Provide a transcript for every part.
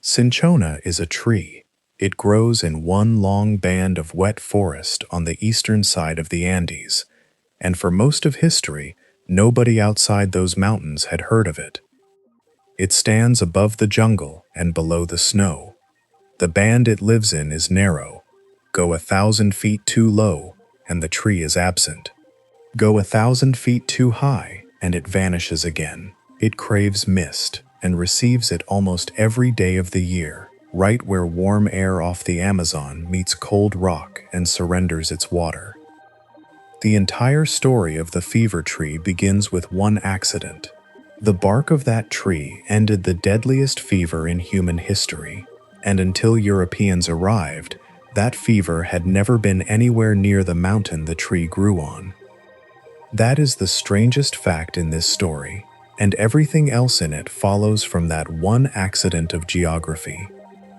Cinchona is a tree. It grows in one long band of wet forest on the eastern side of the Andes, and for most of history, nobody outside those mountains had heard of it. It stands above the jungle and below the snow. The band it lives in is narrow. Go 1,000 feet too low, and the tree is absent. Go 1,000 feet too high, and it vanishes again. It craves mist and receives it almost every day of the year, right where warm air off the Amazon meets cold rock and surrenders its water. The entire story of the fever tree begins with one accident. The bark of that tree ended the deadliest fever in human history, and until Europeans arrived, that fever had never been anywhere near the mountain the tree grew on. That is the strangest fact in this story, and everything else in it follows from that one accident of geography.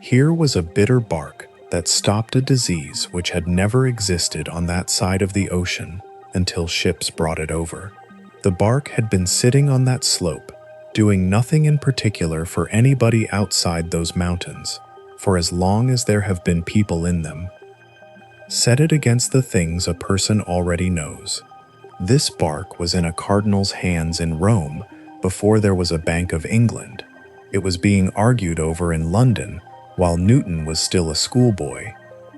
Here was a bitter bark that stopped a disease which had never existed on that side of the ocean until ships brought it over. The bark had been sitting on that slope, doing nothing in particular for anybody outside those mountains, for as long as there have been people in them. Set it against the things a person already knows. This bark was in a cardinal's hands in Rome before there was a Bank of England. It was being argued over in London while Newton was still a schoolboy.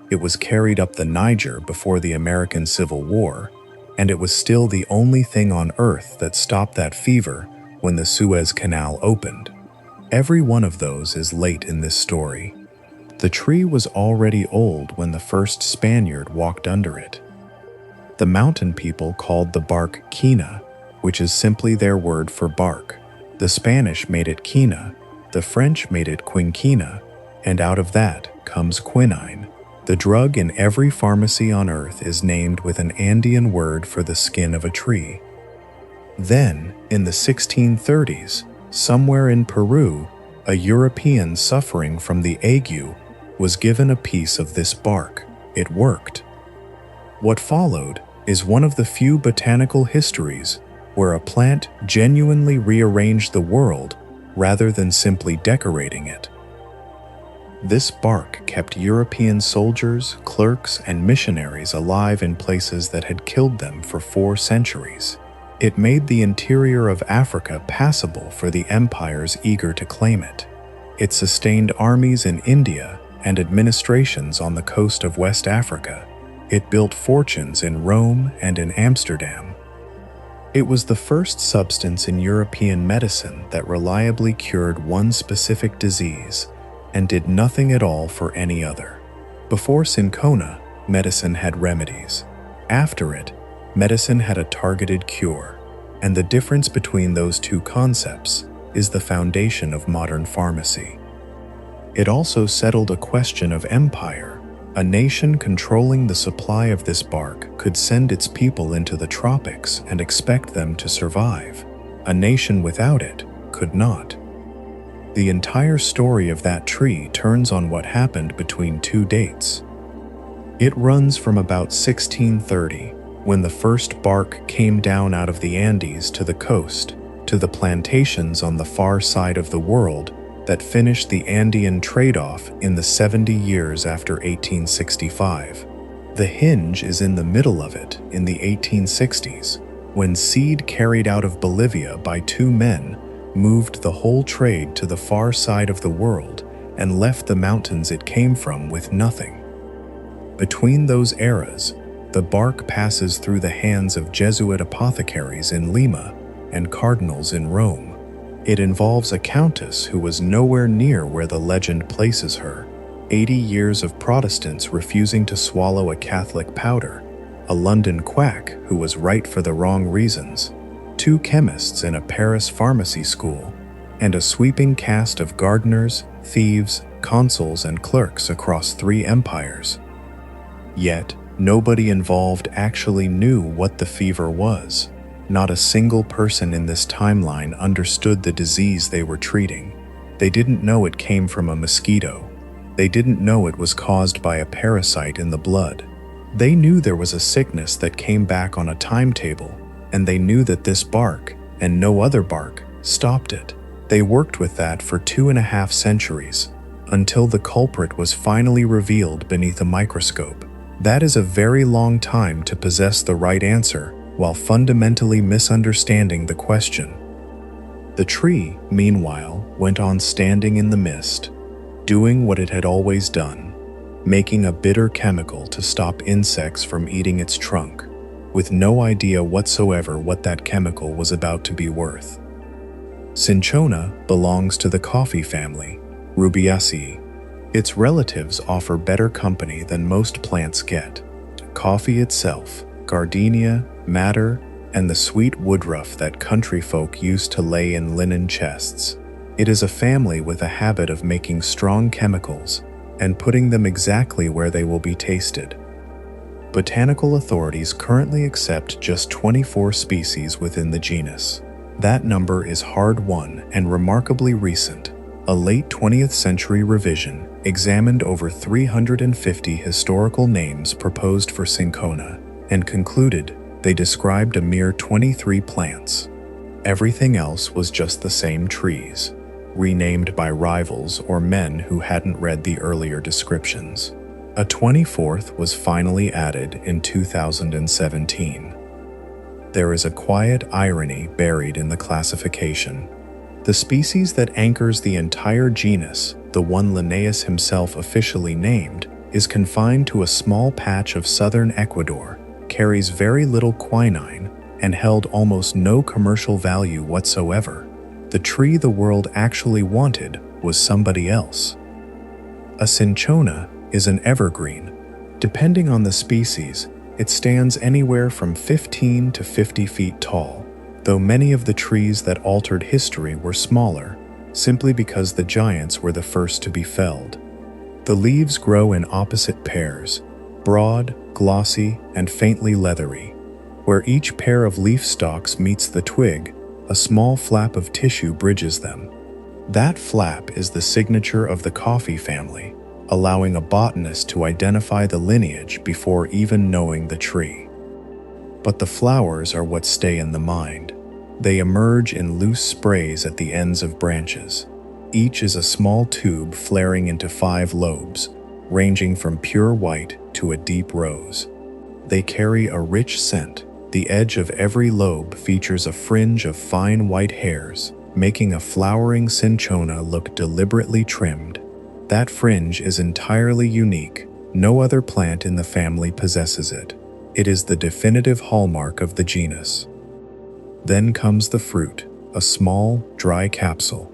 It was carried up the Niger before the American Civil War, and it was still the only thing on earth that stopped that fever when the Suez Canal opened. Every one of those is late in this story. The tree was already old when the first Spaniard walked under it. The mountain people called the bark quina, which is simply their word for bark. The Spanish made it quina, the French made it quinquina, and out of that comes quinine. The drug in every pharmacy on earth is named with an Andean word for the skin of a tree. Then, in the 1630s, somewhere in Peru, a European suffering from the ague was given a piece of this bark. It worked. What followed is one of the few botanical histories where a plant genuinely rearranged the world rather than simply decorating it. This bark kept European soldiers, clerks, and missionaries alive in places that had killed them for 4 centuries. It made the interior of Africa passable for the empires eager to claim it. It sustained armies in India and administrations on the coast of West Africa. It built fortunes in Rome and in Amsterdam. It was the first substance in European medicine that reliably cured one specific disease and did nothing at all for any other. Before Cinchona, medicine had remedies. After it, medicine had a targeted cure, and the difference between those two concepts is the foundation of modern pharmacy. It also settled a question of empire. A nation controlling the supply of this bark could send its people into the tropics and expect them to survive. A nation without it could not. The entire story of that tree turns on what happened between 2 dates. It runs from about 1630, when the first bark came down out of the Andes to the coast, to the plantations on the far side of the world that finished the Andean trade-off in the 70 years after 1865. The hinge is in the middle of it in the 1860s, when seed carried out of Bolivia by 2 men moved the whole trade to the far side of the world and left the mountains it came from with nothing. Between those eras, the bark passes through the hands of Jesuit apothecaries in Lima and cardinals in Rome. It involves a countess who was nowhere near where the legend places her, 80 years of Protestants refusing to swallow a Catholic powder, a London quack who was right for the wrong reasons, 2 chemists in a Paris pharmacy school, and a sweeping cast of gardeners, thieves, consuls, and clerks across 3 empires. Yet, nobody involved actually knew what the fever was. Not a single person in this timeline understood the disease they were treating. They didn't know it came from a mosquito. They didn't know it was caused by a parasite in the blood. They knew there was a sickness that came back on a timetable, and they knew that this bark, and no other bark, stopped it. They worked with that for 2.5 centuries. until the culprit was finally revealed beneath a microscope. That is a very long time to possess the right answer while fundamentally misunderstanding the question. The tree, meanwhile, went on standing in the mist, doing what it had always done, making a bitter chemical to stop insects from eating its trunk, with no idea whatsoever what that chemical was about to be worth. Cinchona belongs to the coffee family, Rubiaceae. Its relatives offer better company than most plants get. Coffee itself, gardenia, madder, and the sweet woodruff that country folk used to lay in linen chests. It is a family with a habit of making strong chemicals and putting them exactly where they will be tasted. Botanical authorities currently accept just 24 species within the genus. That number is hard-won and remarkably recent. A late 20th century revision examined over 350 historical names proposed for Cinchona and concluded they described a mere 23 plants. Everything else was just the same trees, renamed by rivals or men who hadn't read the earlier descriptions. A 24th was finally added in 2017. There is a quiet irony buried in the classification. The species that anchors the entire genus, the one Linnaeus himself officially named, is confined to a small patch of southern Ecuador, carries very little quinine, and held almost no commercial value whatsoever. The tree the world actually wanted was somebody else. A cinchona is an evergreen. Depending on the species, it stands anywhere from 15 to 50 feet tall, though many of the trees that altered history were smaller, simply because the giants were the first to be felled. The leaves grow in opposite pairs, broad, glossy, and faintly leathery. Where each pair of leaf stalks meets the twig, a small flap of tissue bridges them. That flap is the signature of the coffee family, allowing a botanist to identify the lineage before even knowing the tree. But the flowers are what stay in the mind. They emerge in loose sprays at the ends of branches. Each is a small tube flaring into 5 lobes, ranging from pure white to a deep rose. They carry a rich scent. The edge of every lobe features a fringe of fine white hairs, making a flowering cinchona look deliberately trimmed. That fringe is entirely unique. No other plant in the family possesses it. It is the definitive hallmark of the genus. Then comes the fruit, a small, dry capsule.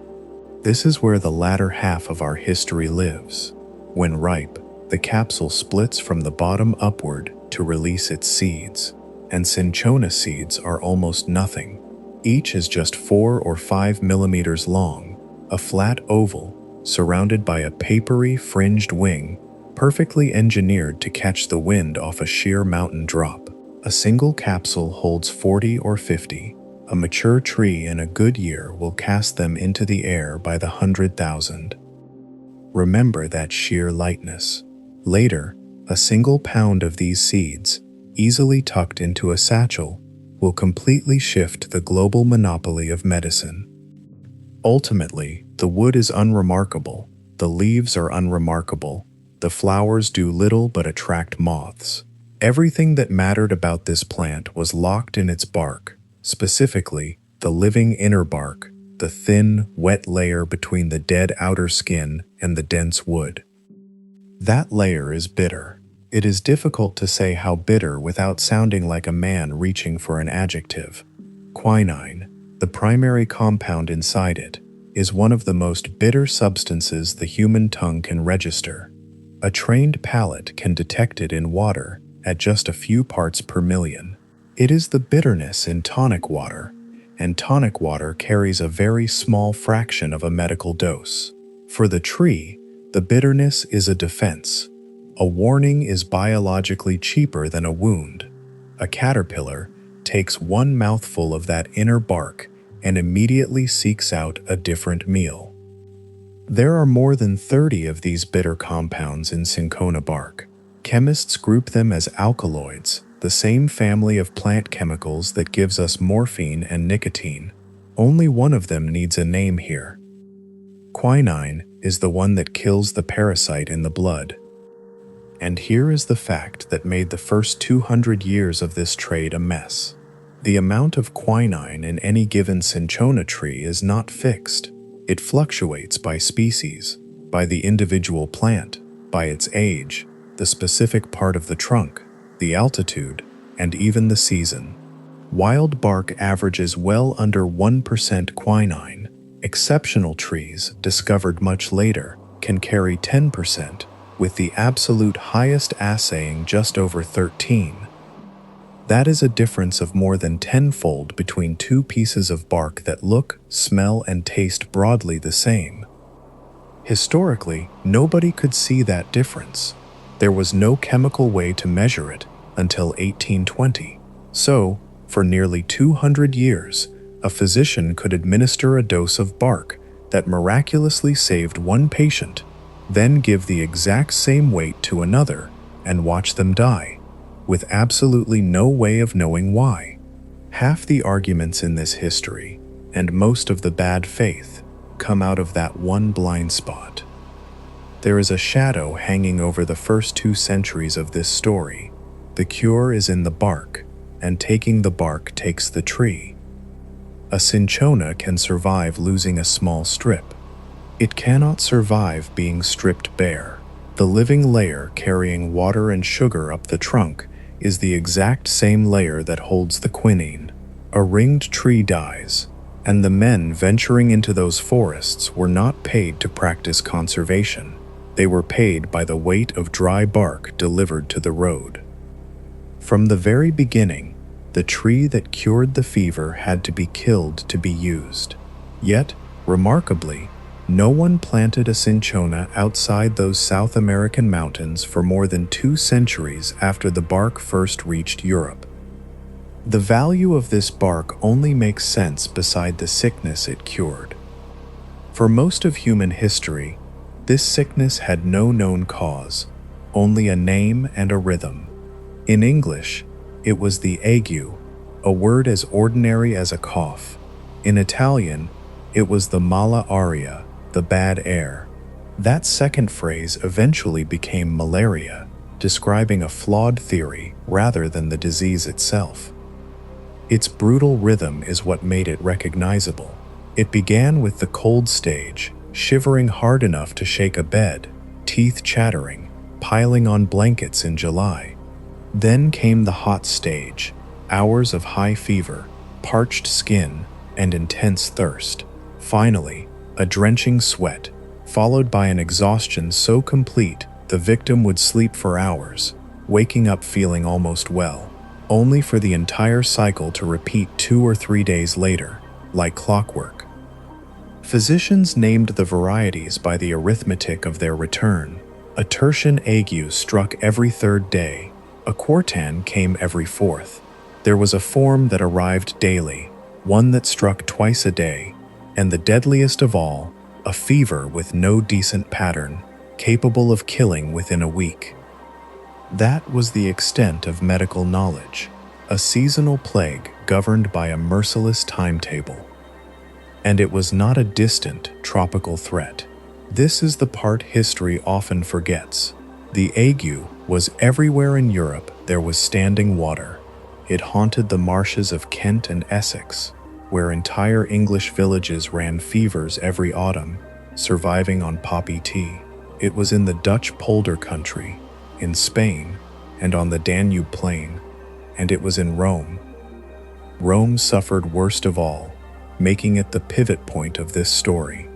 This is where the latter half of our history lives. When ripe, the capsule splits from the bottom upward to release its seeds, and cinchona seeds are almost nothing. Each is just 4 or 5 millimeters long, a flat oval, surrounded by a papery, fringed wing, perfectly engineered to catch the wind off a sheer mountain drop. A single capsule holds 40 or 50. A mature tree in a good year will cast them into the air by the 100,000. Remember that sheer lightness. Later, a single pound of these seeds, easily tucked into a satchel, will completely shift the global monopoly of medicine. Ultimately, the wood is unremarkable, the leaves are unremarkable, the flowers do little but attract moths. Everything that mattered about this plant was locked in its bark, specifically, the living inner bark, the thin, wet layer between the dead outer skin and the dense wood. That layer is bitter. It is difficult to say how bitter without sounding like a man reaching for an adjective. Quinine, the primary compound inside it, is one of the most bitter substances the human tongue can register. A trained palate can detect it in water at just a few parts per million. It is the bitterness in tonic water, and tonic water carries a very small fraction of a medical dose. For the tree, the bitterness is a defense. A warning is biologically cheaper than a wound. A caterpillar takes one mouthful of that inner bark and immediately seeks out a different meal. There are more than 30 of these bitter compounds in cinchona bark. Chemists group them as alkaloids, the same family of plant chemicals that gives us morphine and nicotine. Only one of them needs a name here. Quinine is the one that kills the parasite in the blood. And here is the fact that made the first 200 years of this trade a mess. The amount of quinine in any given cinchona tree is not fixed. It fluctuates by species, by the individual plant, by its age, the specific part of the trunk, the altitude, and even the season. Wild bark averages well under 1% quinine. Exceptional trees, discovered much later, can carry 10%, with the absolute highest assaying just over 13. That is a difference of more than tenfold between two pieces of bark that look, smell, and taste broadly the same. Historically, nobody could see that difference. There was no chemical way to measure it until 1820. So, for nearly 200 years, a physician could administer a dose of bark that miraculously saved one patient, then give the exact same weight to another and watch them die, with absolutely no way of knowing why. Half the arguments in this history, and most of the bad faith, come out of that one blind spot. There is a shadow hanging over the first 2 centuries of this story. The cure is in the bark, and taking the bark takes the tree. A cinchona can survive losing a small strip. It cannot survive being stripped bare. The living layer carrying water and sugar up the trunk is the exact same layer that holds the quinine. A ringed tree dies, and the men venturing into those forests were not paid to practice conservation. They were paid by the weight of dry bark delivered to the road. From the very beginning, the tree that cured the fever had to be killed to be used. Yet, remarkably, no one planted a cinchona outside those South American mountains for more than 2 centuries after the bark first reached Europe. The value of this bark only makes sense beside the sickness it cured. For most of human history, this sickness had no known cause, only a name and a rhythm. In English, it was the ague, a word as ordinary as a cough. In Italian, it was the mala aria, the bad air. That second phrase eventually became malaria, describing a flawed theory rather than the disease itself. Its brutal rhythm is what made it recognizable. It began with the cold stage, shivering hard enough to shake a bed, teeth chattering, piling on blankets in July. Then came the hot stage, hours of high fever, parched skin, and intense thirst. Finally, a drenching sweat, followed by an exhaustion so complete the victim would sleep for hours, waking up feeling almost well, only for the entire cycle to repeat 2 or 3 days later, like clockwork. Physicians named the varieties by the arithmetic of their return. A tertian ague struck every 3rd day. A quartan came every 4th. There was a form that arrived daily, one that struck twice a day, and the deadliest of all, a fever with no decent pattern, capable of killing within a week. That was the extent of medical knowledge, a seasonal plague governed by a merciless timetable. And it was not a distant, tropical threat. This is the part history often forgets. The ague was everywhere in Europe there was standing water. It haunted the marshes of Kent and Essex, where entire English villages ran fevers every autumn, surviving on poppy tea. It was in the Dutch polder country, in Spain, and on the Danube plain, and it was in Rome. Rome suffered worst of all, making it the pivot point of this story.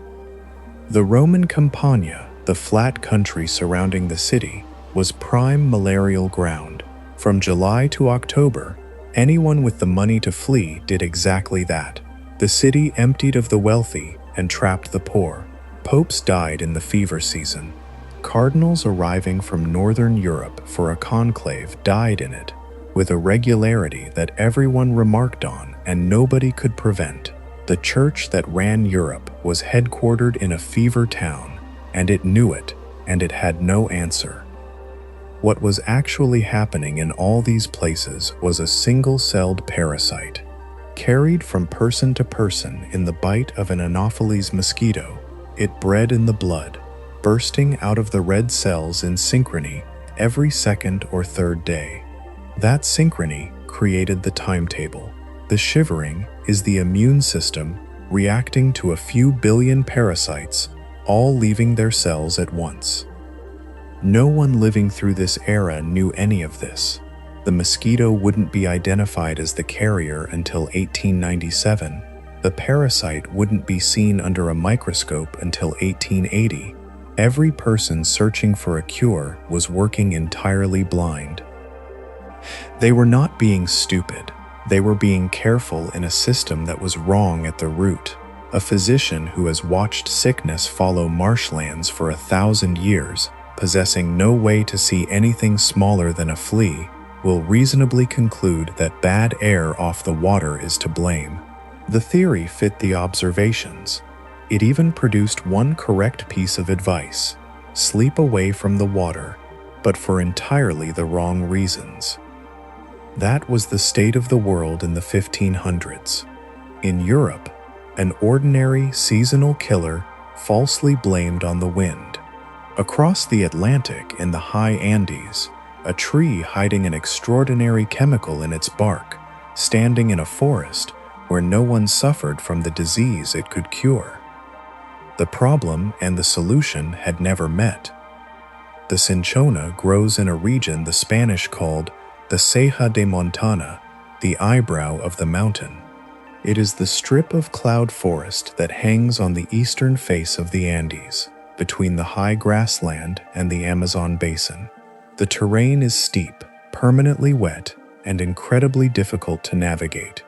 The Roman Campagna, the flat country surrounding the city, was prime malarial ground. From July to October, anyone with the money to flee did exactly that. The city emptied of the wealthy and trapped the poor. Popes died in the fever season. Cardinals arriving from northern Europe for a conclave died in it, with a regularity that everyone remarked on and nobody could prevent. The church that ran Europe was headquartered in a fever town, and it knew it, and it had no answer. What was actually happening in all these places was a single-celled parasite, carried from person to person in the bite of an Anopheles mosquito. It bred in the blood, bursting out of the red cells in synchrony every second or third day. That synchrony created the timetable. The shivering is the immune system reacting to a few billion parasites, all leaving their cells at once. No one living through this era knew any of this. The mosquito wouldn't be identified as the carrier until 1897. The parasite wouldn't be seen under a microscope until 1880. Every person searching for a cure was working entirely blind. They were not being stupid. They were being careful in a system that was wrong at the root. A physician who has watched sickness follow marshlands for 1,000 years, possessing no way to see anything smaller than a flea, will reasonably conclude that bad air off the water is to blame. The theory fit the observations. It even produced one correct piece of advice: sleep away from the water, but for entirely the wrong reasons. That was the state of the world in the 1500s. In Europe, an ordinary seasonal killer falsely blamed on the wind. Across the Atlantic in the high Andes, a tree hiding an extraordinary chemical in its bark, standing in a forest where no one suffered from the disease it could cure. The problem and the solution had never met. The cinchona grows in a region the Spanish called the Ceja de Montana, the eyebrow of the mountain. It is the strip of cloud forest that hangs on the eastern face of the Andes, between the high grassland and the Amazon basin. The terrain is steep, permanently wet, and incredibly difficult to navigate.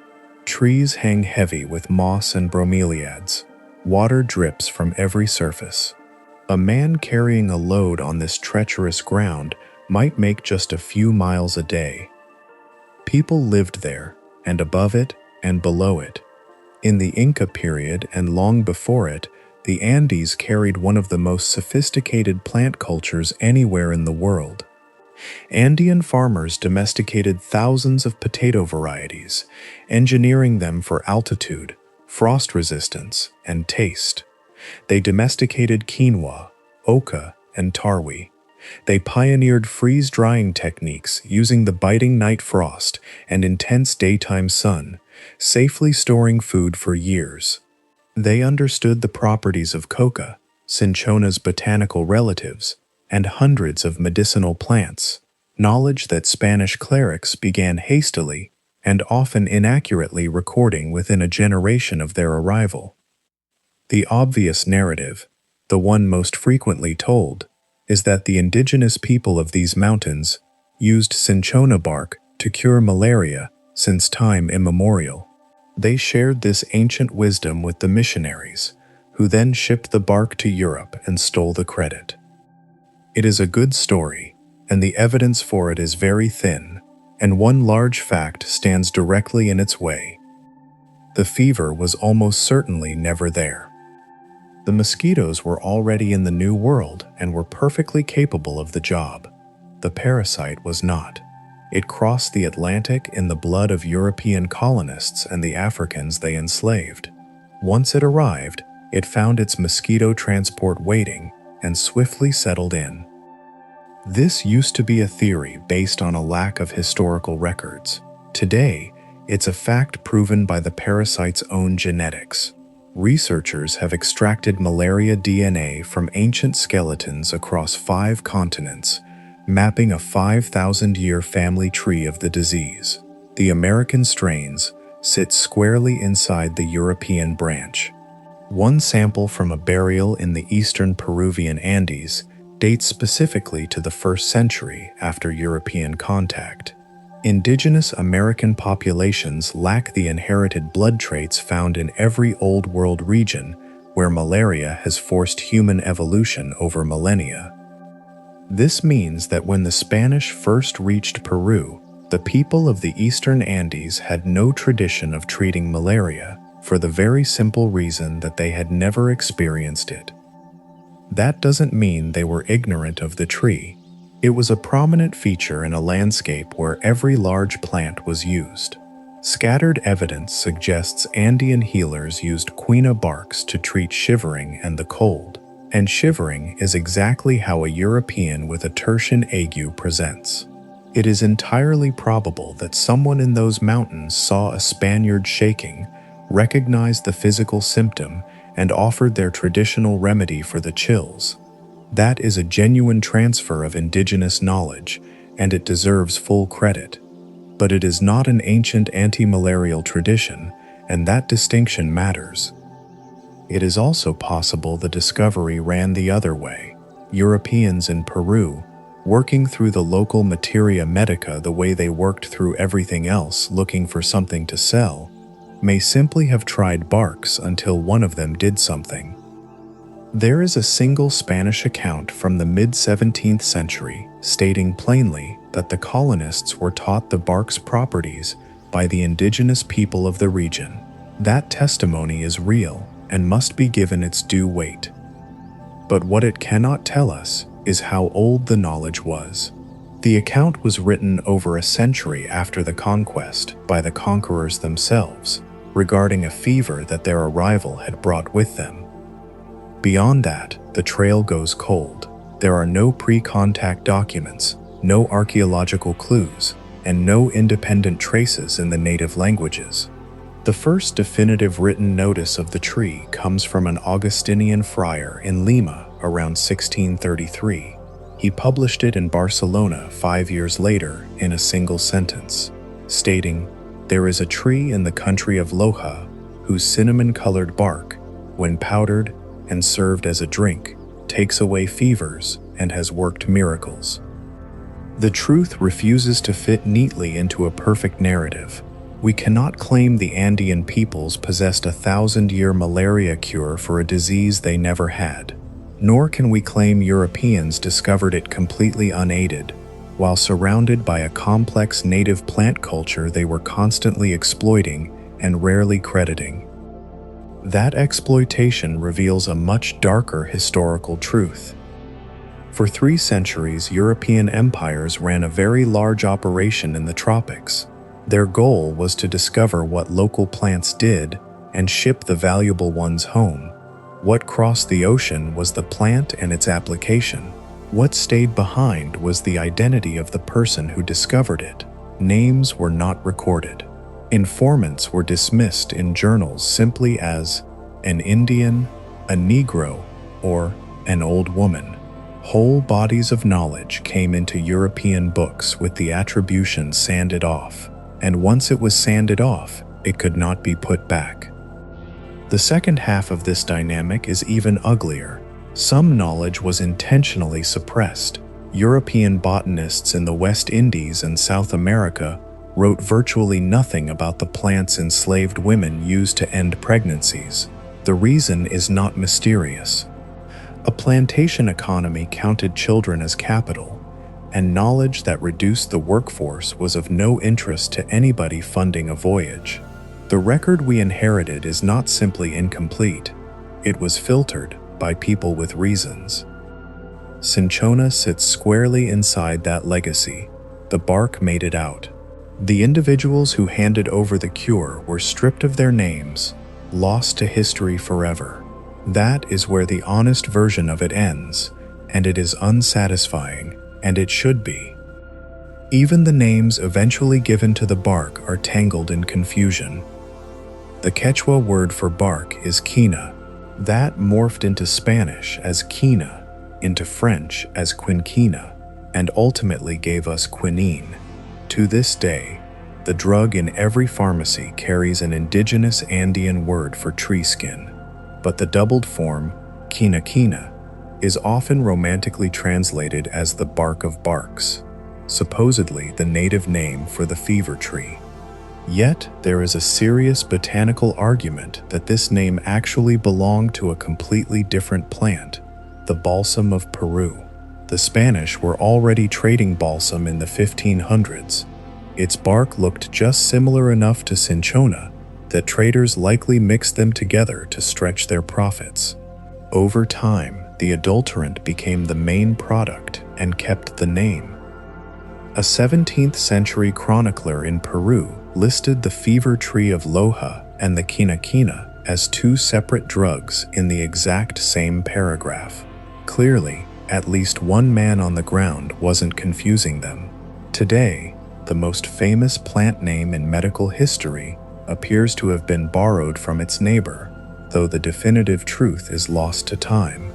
Trees hang heavy with moss and bromeliads. Water drips from every surface. A man carrying a load on this treacherous ground might make just a few miles a day. People lived there, and above it, and below it. In the Inca period and long before it, the Andes carried one of the most sophisticated plant cultures anywhere in the world. Andean farmers domesticated thousands of potato varieties, engineering them for altitude, frost resistance, and taste. They domesticated quinoa, oca, and tarwi. They pioneered freeze-drying techniques using the biting night frost and intense daytime sun, safely storing food for years. They understood the properties of coca, cinchona's botanical relatives, and hundreds of medicinal plants, knowledge that Spanish clerics began hastily and often inaccurately recording within a generation of their arrival. The obvious narrative, the one most frequently told, is that the indigenous people of these mountains used cinchona bark to cure malaria since time immemorial. They shared this ancient wisdom with the missionaries, who then shipped the bark to Europe and stole the credit. It is a good story, and the evidence for it is very thin, and one large fact stands directly in its way. The fever was almost certainly never there. The mosquitoes were already in the New World and were perfectly capable of the job. The parasite was not. It crossed the Atlantic in the blood of European colonists and the Africans they enslaved. Once it arrived, it found its mosquito transport waiting and swiftly settled in. This used to be a theory based on a lack of historical records. Today, it's a fact proven by the parasite's own genetics. Researchers have extracted malaria DNA from ancient skeletons across 5 continents, mapping a 5,000-year family tree of the disease. The American strains sit squarely inside the European branch. One sample from a burial in the eastern Peruvian Andes dates specifically to the 1st century after European contact. Indigenous American populations lack the inherited blood traits found in every Old World region where malaria has forced human evolution over millennia. This means that when the Spanish first reached Peru, the people of the eastern Andes had no tradition of treating malaria for the very simple reason that they had never experienced it. That doesn't mean they were ignorant of the tree. It was a prominent feature in a landscape where every large plant was used. Scattered evidence suggests Andean healers used quina barks to treat shivering and the cold, and shivering is exactly how a European with a tertian ague presents. It is entirely probable that someone in those mountains saw a Spaniard shaking, recognized the physical symptom, and offered their traditional remedy for the chills. That is a genuine transfer of indigenous knowledge, and it deserves full credit. But it is not an ancient anti-malarial tradition, and that distinction matters. It is also possible the discovery ran the other way. Europeans in Peru, working through the local materia medica the way they worked through everything else looking for something to sell, may simply have tried barks until one of them did something. There is a single Spanish account from the mid-17th century stating plainly that the colonists were taught the bark's properties by the indigenous people of the region. That testimony is real and must be given its due weight. But what it cannot tell us is how old the knowledge was. The account was written over a century after the conquest by the conquerors themselves, regarding a fever that their arrival had brought with them. Beyond that, the trail goes cold. There are no pre-contact documents, no archaeological clues, and no independent traces in the native languages. The first definitive written notice of the tree comes from an Augustinian friar in Lima around 1633. He published it in Barcelona 5 years later in a single sentence, stating, "There is a tree in the country of Loja whose cinnamon-colored bark, when powdered and served as a drink, takes away fevers and has worked miracles." The truth refuses to fit neatly into a perfect narrative. We cannot claim the Andean peoples possessed a 1,000-year malaria cure for a disease they never had, nor can we claim Europeans discovered it completely unaided, while surrounded by a complex native plant culture they were constantly exploiting and rarely crediting. That exploitation reveals a much darker historical truth. For 3 centuries, European empires ran a very large operation in the tropics. Their goal was to discover what local plants did and ship the valuable ones home. What crossed the ocean was the plant and its application. What stayed behind was the identity of the person who discovered it. Names were not recorded. Informants were dismissed in journals simply as an Indian, a Negro, or an old woman. Whole bodies of knowledge came into European books with the attribution sanded off, and once it was sanded off, it could not be put back. The second half of this dynamic is even uglier. Some knowledge was intentionally suppressed. European botanists in the West Indies and South America wrote virtually nothing about the plants enslaved women used to end pregnancies. The reason is not mysterious. A plantation economy counted children as capital, and knowledge that reduced the workforce was of no interest to anybody funding a voyage. The record we inherited is not simply incomplete, it was filtered by people with reasons. Cinchona sits squarely inside that legacy. The bark made it out. The individuals who handed over the cure were stripped of their names, lost to history forever. That is where the honest version of it ends, and it is unsatisfying, and it should be. Even the names eventually given to the bark are tangled in confusion. The Quechua word for bark is quina. That morphed into Spanish as quina, into French as quinquina, and ultimately gave us quinine. To this day, the drug in every pharmacy carries an indigenous Andean word for tree skin, but the doubled form, quina quina, is often romantically translated as the bark of barks, supposedly the native name for the fever tree. Yet, there is a serious botanical argument that this name actually belonged to a completely different plant, the balsam of Peru. The Spanish were already trading balsam in the 1500s. Its bark looked just similar enough to cinchona that traders likely mixed them together to stretch their profits. Over time, the adulterant became the main product and kept the name. A 17th century chronicler in Peru listed the fever tree of Loja and the quinine as two separate drugs in the exact same paragraph. Clearly, at least one man on the ground wasn't confusing them. Today, the most famous plant name in medical history appears to have been borrowed from its neighbor, though the definitive truth is lost to time.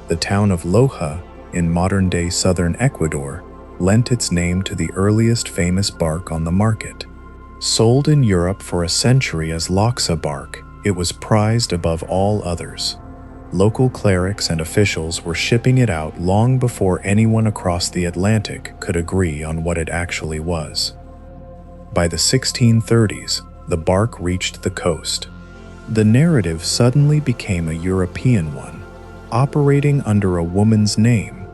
The town of Loja, in modern-day southern Ecuador, lent its name to the earliest famous bark on the market. Sold in Europe for a century as loxa bark, it was prized above all others. Local clerics and officials were shipping it out long before anyone across the Atlantic could agree on what it actually was. By the 1630s, the bark reached the coast. The narrative suddenly became a European one, operating under a woman's name.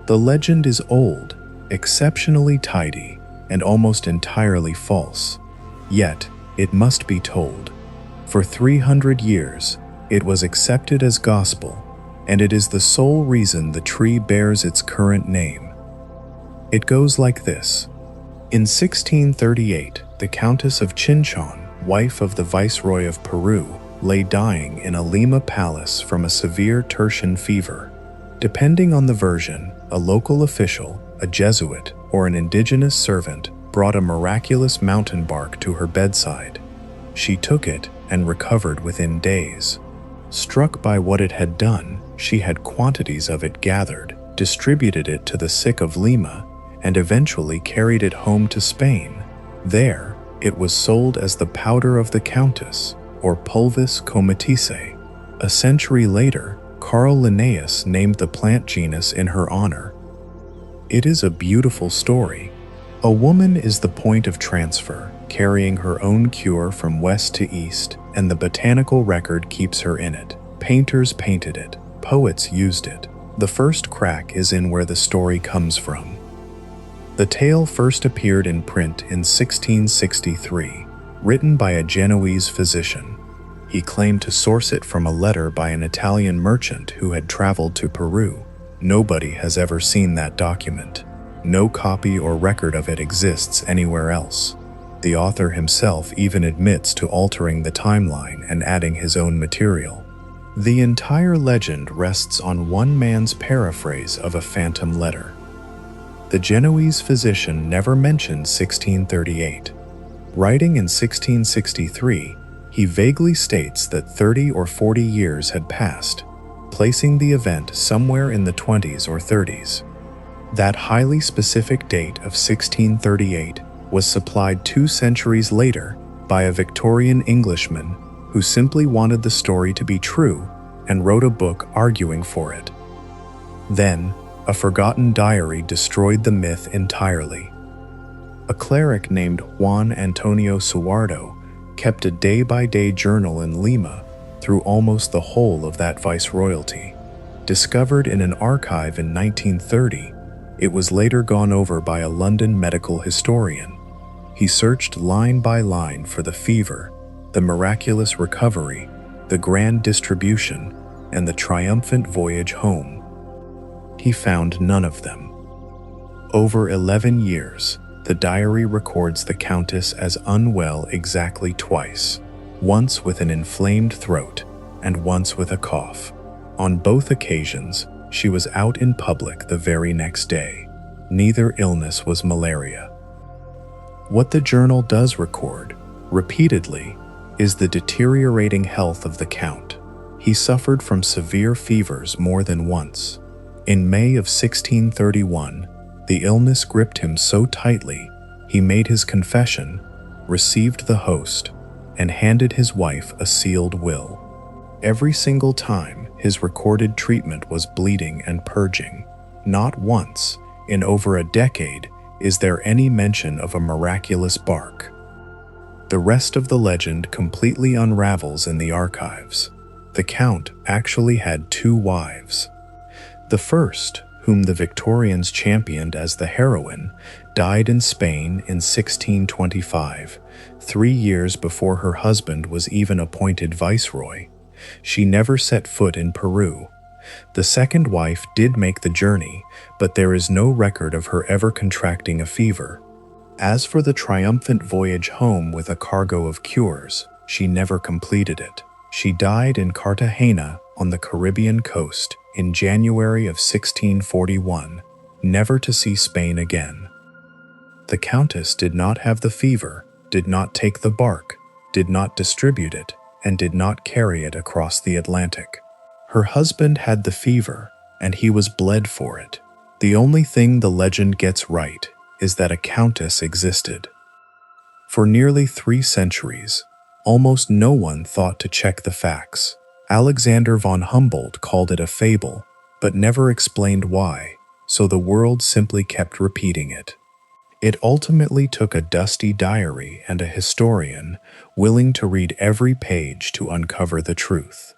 The legend is old, exceptionally tidy, and almost entirely false. Yet, it must be told. For 300 years, it was accepted as gospel, and it is the sole reason the tree bears its current name. It goes like this. In 1638, the Countess of Cinchona, wife of the Viceroy of Peru, lay dying in a Lima palace from a severe tertian fever. Depending on the version, a local official, a Jesuit, or an indigenous servant brought a miraculous mountain bark to her bedside. She took it and recovered within days. Struck by what it had done, she had quantities of it gathered, distributed it to the sick of Lima, and eventually carried it home to Spain. There, it was sold as the powder of the Countess, or pulvis comitice. A century later, Carl Linnaeus named the plant genus in her honor. It is a beautiful story. A woman is the point of transfer, carrying her own cure from west to east, and the botanical record keeps her in it. Painters painted it, poets used it. The first crack is in where the story comes from. The tale first appeared in print in 1663, written by a Genoese physician. He claimed to source it from a letter by an Italian merchant who had traveled to Peru. Nobody has ever seen that document. No copy or record of it exists anywhere else. The author himself even admits to altering the timeline and adding his own material. The entire legend rests on one man's paraphrase of a phantom letter. The Genoese physician never mentioned 1638. Writing in 1663, he vaguely states that 30 or 40 years had passed, placing the event somewhere in the 20s or 30s. That highly specific date of 1638 was supplied 2 centuries later by a Victorian Englishman who simply wanted the story to be true and wrote a book arguing for it. Then, a forgotten diary destroyed the myth entirely. A cleric named Juan Antonio Suardo kept a day-by-day journal in Lima through almost the whole of that viceroyalty. Discovered in an archive in 1930, it was later gone over by a London medical historian. He searched line by line for the fever, the miraculous recovery, the grand distribution, and the triumphant voyage home. He found none of them. Over 11 years, the diary records the Countess as unwell exactly twice, once with an inflamed throat and once with a cough. On both occasions, she was out in public the very next day. Neither illness was malaria. What the journal does record, repeatedly, is the deteriorating health of the Count. He suffered from severe fevers more than once. In May of 1631, the illness gripped him so tightly, he made his confession, received the host, and handed his wife a sealed will. Every single time, his recorded treatment was bleeding and purging. Not once, in over a decade, is there any mention of a miraculous bark. The rest of the legend completely unravels in the archives. The Count actually had 2 wives. The first, whom the Victorians championed as the heroine, died in Spain in 1625, 3 years before her husband was even appointed viceroy. She never set foot in Peru. The second wife did make the journey, but there is no record of her ever contracting a fever. As for the triumphant voyage home with a cargo of cures, she never completed it. She died in Cartagena on the Caribbean coast in January of 1641, never to see Spain again. The Countess did not have the fever, did not take the bark, did not distribute it, and did not carry it across the Atlantic. Her husband had the fever, and he was bled for it. The only thing the legend gets right is that a countess existed. For nearly 3 centuries, almost no one thought to check the facts. Alexander von Humboldt called it a fable, but never explained why, so the world simply kept repeating it. It ultimately took a dusty diary and a historian willing to read every page to uncover the truth.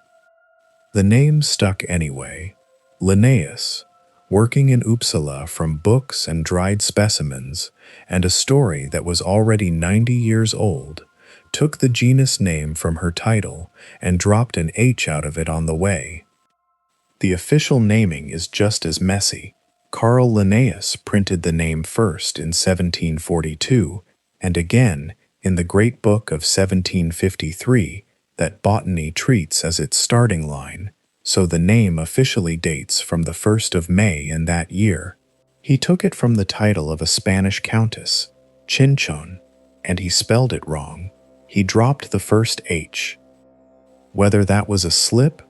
The name stuck anyway. Linnaeus, working in Uppsala from books and dried specimens, and a story that was already 90 years old, took the genus name from her title and dropped an H out of it on the way. The official naming is just as messy. Carl Linnaeus printed the name first in 1742, and again in the Great Book of 1753 that botany treats as its starting line, so the name officially dates from the 1st of May in that year. He took it from the title of a Spanish countess, Cinchona, and he spelled it wrong. He dropped the first H. Whether that was a slip,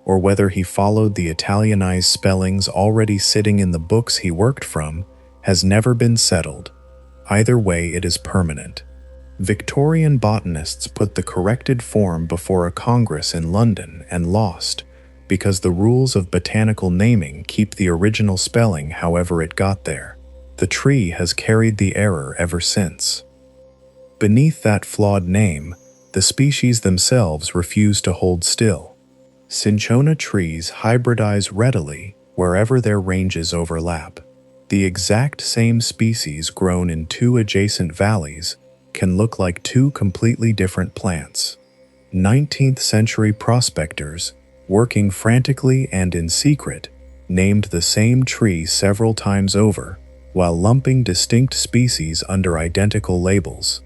or whether he followed the Italianized spellings already sitting in the books he worked from, has never been settled. Either way, it is permanent. Victorian botanists put the corrected form before a congress in London and lost, because the rules of botanical naming keep the original spelling however it got there. The tree has carried the error ever since. Beneath that flawed name, the species themselves refuse to hold still. Cinchona trees hybridize readily wherever their ranges overlap. The exact same species grown in 2 adjacent valleys can look like 2 completely different plants. 19th century prospectors, working frantically and in secret, named the same tree several times over, while lumping distinct species under identical labels.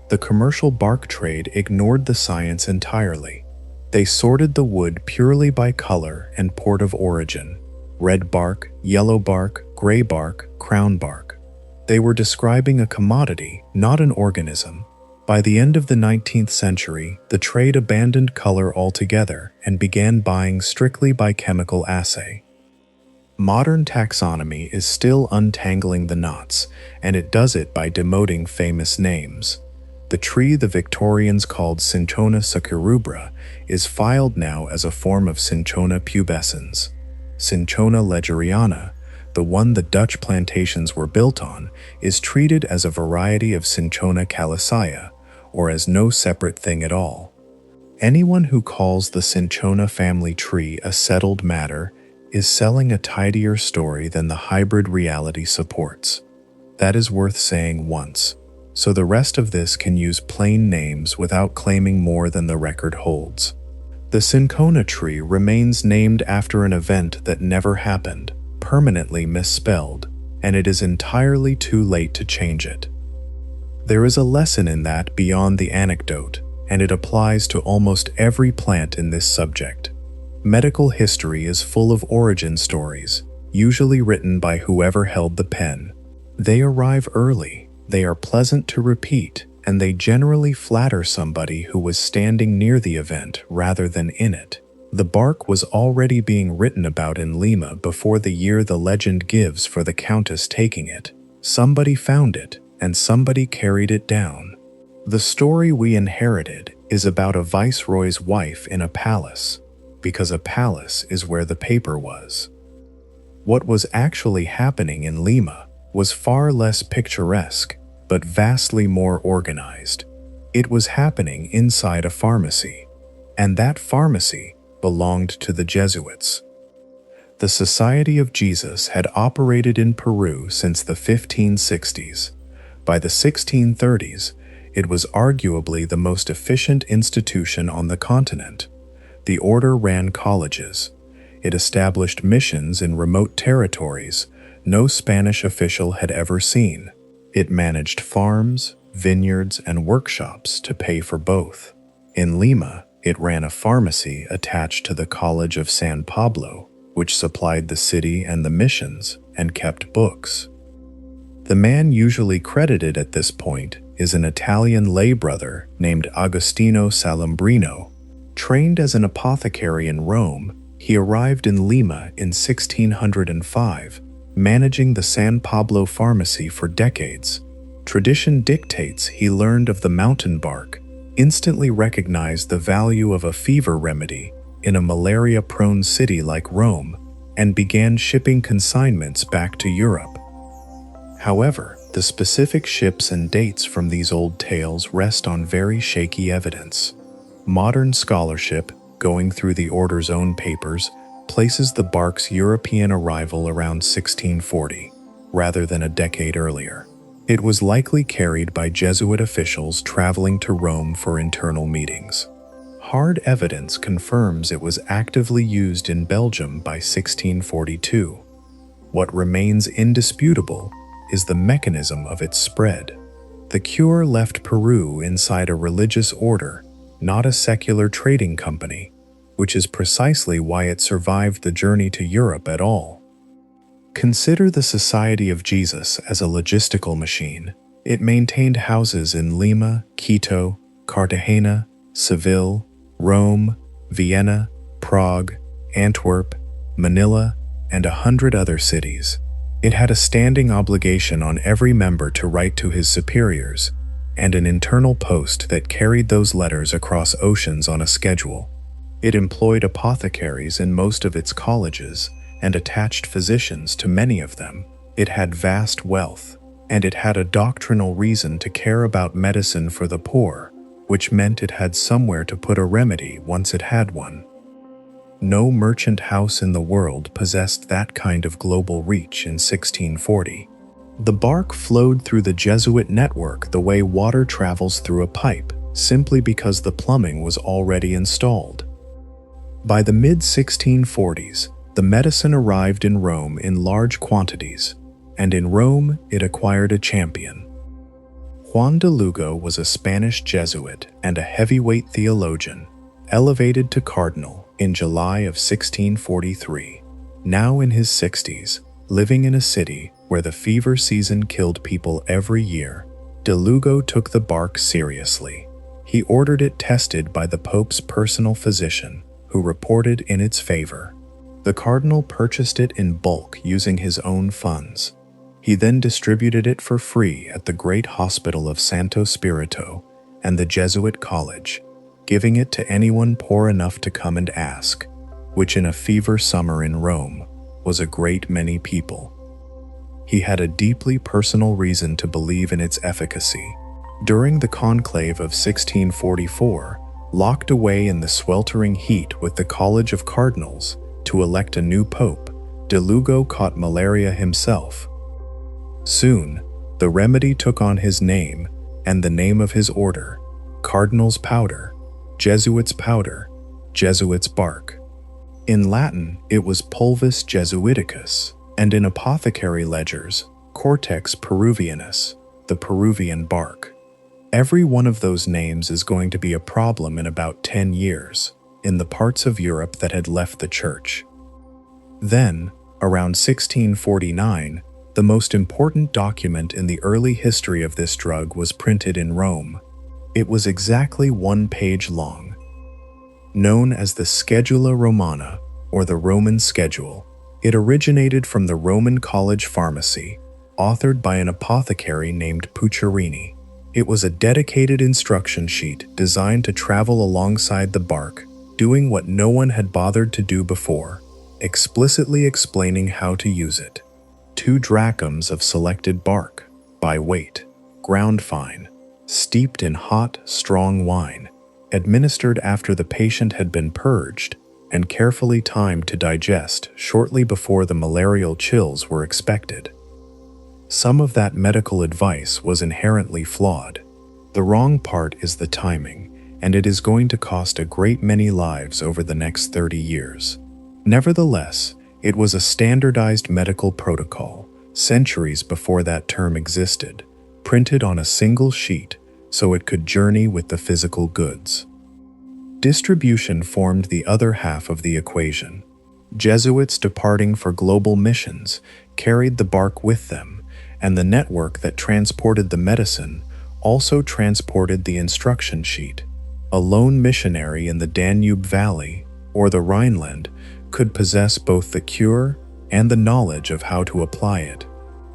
The commercial bark trade ignored the science entirely. They sorted the wood purely by color and port of origin: red bark, yellow bark, gray bark, crown bark. They were describing a commodity, not an organism. By the end of the 19th century, the trade abandoned color altogether and began buying strictly by chemical assay. Modern taxonomy is still untangling the knots, and it does it by demoting famous names. The tree the Victorians called Cinchona succurubra is filed now as a form of Cinchona pubescens. Cinchona legeriana, the one the Dutch plantations were built on, is treated as a variety of Cinchona calicea, or as no separate thing at all. Anyone who calls the Cinchona family tree a settled matter is selling a tidier story than the hybrid reality supports. That is worth saying once, so the rest of this can use plain names without claiming more than the record holds. The Cinchona tree remains named after an event that never happened, permanently misspelled, and it is entirely too late to change it. There is a lesson in that beyond the anecdote, and it applies to almost every plant in this subject. Medical history is full of origin stories, usually written by whoever held the pen. They arrive early, they are pleasant to repeat, and they generally flatter somebody who was standing near the event rather than in it. The bark was already being written about in Lima before the year the legend gives for the Countess taking it. Somebody found it, and somebody carried it down. The story we inherited is about a viceroy's wife in a palace, because a palace is where the paper was. What was actually happening in Lima was far less picturesque, but vastly more organized. It was happening inside a pharmacy, and that pharmacy belonged to the Jesuits. The Society of Jesus had operated in Peru since the 1560s. By the 1630s, it was arguably the most efficient institution on the continent. The order ran colleges. It established missions in remote territories no Spanish official had ever seen. It managed farms, vineyards, and workshops to pay for both. In Lima, it ran a pharmacy attached to the College of San Pablo, which supplied the city and the missions and kept books. The man usually credited at this point is an Italian lay brother named Agostino Salambrino. Trained as an apothecary in Rome, he arrived in Lima in 1605, managing the San Pablo pharmacy for decades. Tradition dictates he learned of the mountain bark, instantly recognized the value of a fever remedy in a malaria-prone city like Rome, and began shipping consignments back to Europe. However, the specific ships and dates from these old tales rest on very shaky evidence. Modern scholarship, going through the order's own papers, places the bark's European arrival around 1640, rather than a decade earlier. It was likely carried by Jesuit officials traveling to Rome for internal meetings. Hard evidence confirms it was actively used in Belgium by 1642. What remains indisputable is the mechanism of its spread. The cure left Peru inside a religious order, not a secular trading company, which is precisely why it survived the journey to Europe at all. Consider the Society of Jesus as a logistical machine. It maintained houses in Lima, Quito, Cartagena, Seville, Rome, Vienna, Prague, Antwerp, Manila, and 100 other cities. It had a standing obligation on every member to write to his superiors, and an internal post that carried those letters across oceans on a schedule. It employed apothecaries in most of its colleges and attached physicians to many of them. It had vast wealth, and it had a doctrinal reason to care about medicine for the poor, which meant it had somewhere to put a remedy once it had one. No merchant house in the world possessed that kind of global reach in 1640. The bark flowed through the Jesuit network the way water travels through a pipe, simply because the plumbing was already installed. By the mid-1640s, the medicine arrived in Rome in large quantities, and in Rome it acquired a champion. Juan de Lugo was a Spanish Jesuit and a heavyweight theologian, elevated to cardinal in July of 1643. Now in his 60s, living in a city where the fever season killed people every year, de Lugo took the bark seriously. He ordered it tested by the Pope's personal physician, who reported in its favor. The cardinal purchased it in bulk using his own funds. He then distributed it for free at the great hospital of Santo Spirito and the Jesuit college, giving it to anyone poor enough to come and ask, which in a fever summer in Rome was a great many people. He had a deeply personal reason to believe in its efficacy. During the conclave of 1644, locked away in the sweltering heat with the College of Cardinals to elect a new pope, de Lugo caught malaria himself. Soon, the remedy took on his name and the name of his order: Cardinal's powder, Jesuit's powder, Jesuit's bark. In Latin, it was Pulvis Jesuiticus, and in apothecary ledgers, Cortex Peruvianus, the Peruvian bark. Every one of those names is going to be a problem in about 10 years, in the parts of Europe that had left the church. Then, around 1649, the most important document in the early history of this drug was printed in Rome. It was exactly 1 page long. Known as the Schedula Romana, or the Roman Schedule, it originated from the Roman College Pharmacy, authored by an apothecary named Pucciarini. It was a dedicated instruction sheet designed to travel alongside the bark, doing what no one had bothered to do before, explicitly explaining how to use it. 2 drachms of selected bark, by weight, ground fine, steeped in hot, strong wine, administered after the patient had been purged, and carefully timed to digest shortly before the malarial chills were expected. Some of that medical advice was inherently flawed. The wrong part is the timing, and it is going to cost a great many lives over the next 30 years. Nevertheless, it was a standardized medical protocol, centuries before that term existed, printed on a single sheet so it could journey with the physical goods. Distribution formed the other half of the equation. Jesuits departing for global missions carried the bark with them, and the network that transported the medicine also transported the instruction sheet. A lone missionary in the Danube Valley, or the Rhineland, could possess both the cure and the knowledge of how to apply it.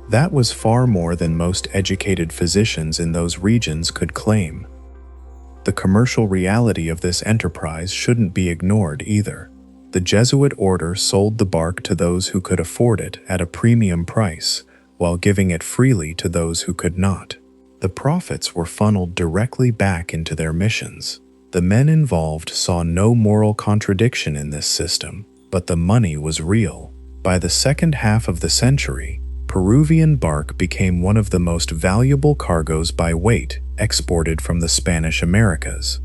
That was far more than most educated physicians in those regions could claim. The commercial reality of this enterprise shouldn't be ignored either. The Jesuit order sold the bark to those who could afford it at a premium price, while giving it freely to those who could not. The profits were funneled directly back into their missions. The men involved saw no moral contradiction in this system, but the money was real. By the second half of the century, Peruvian bark became one of the most valuable cargoes by weight exported from the Spanish Americas.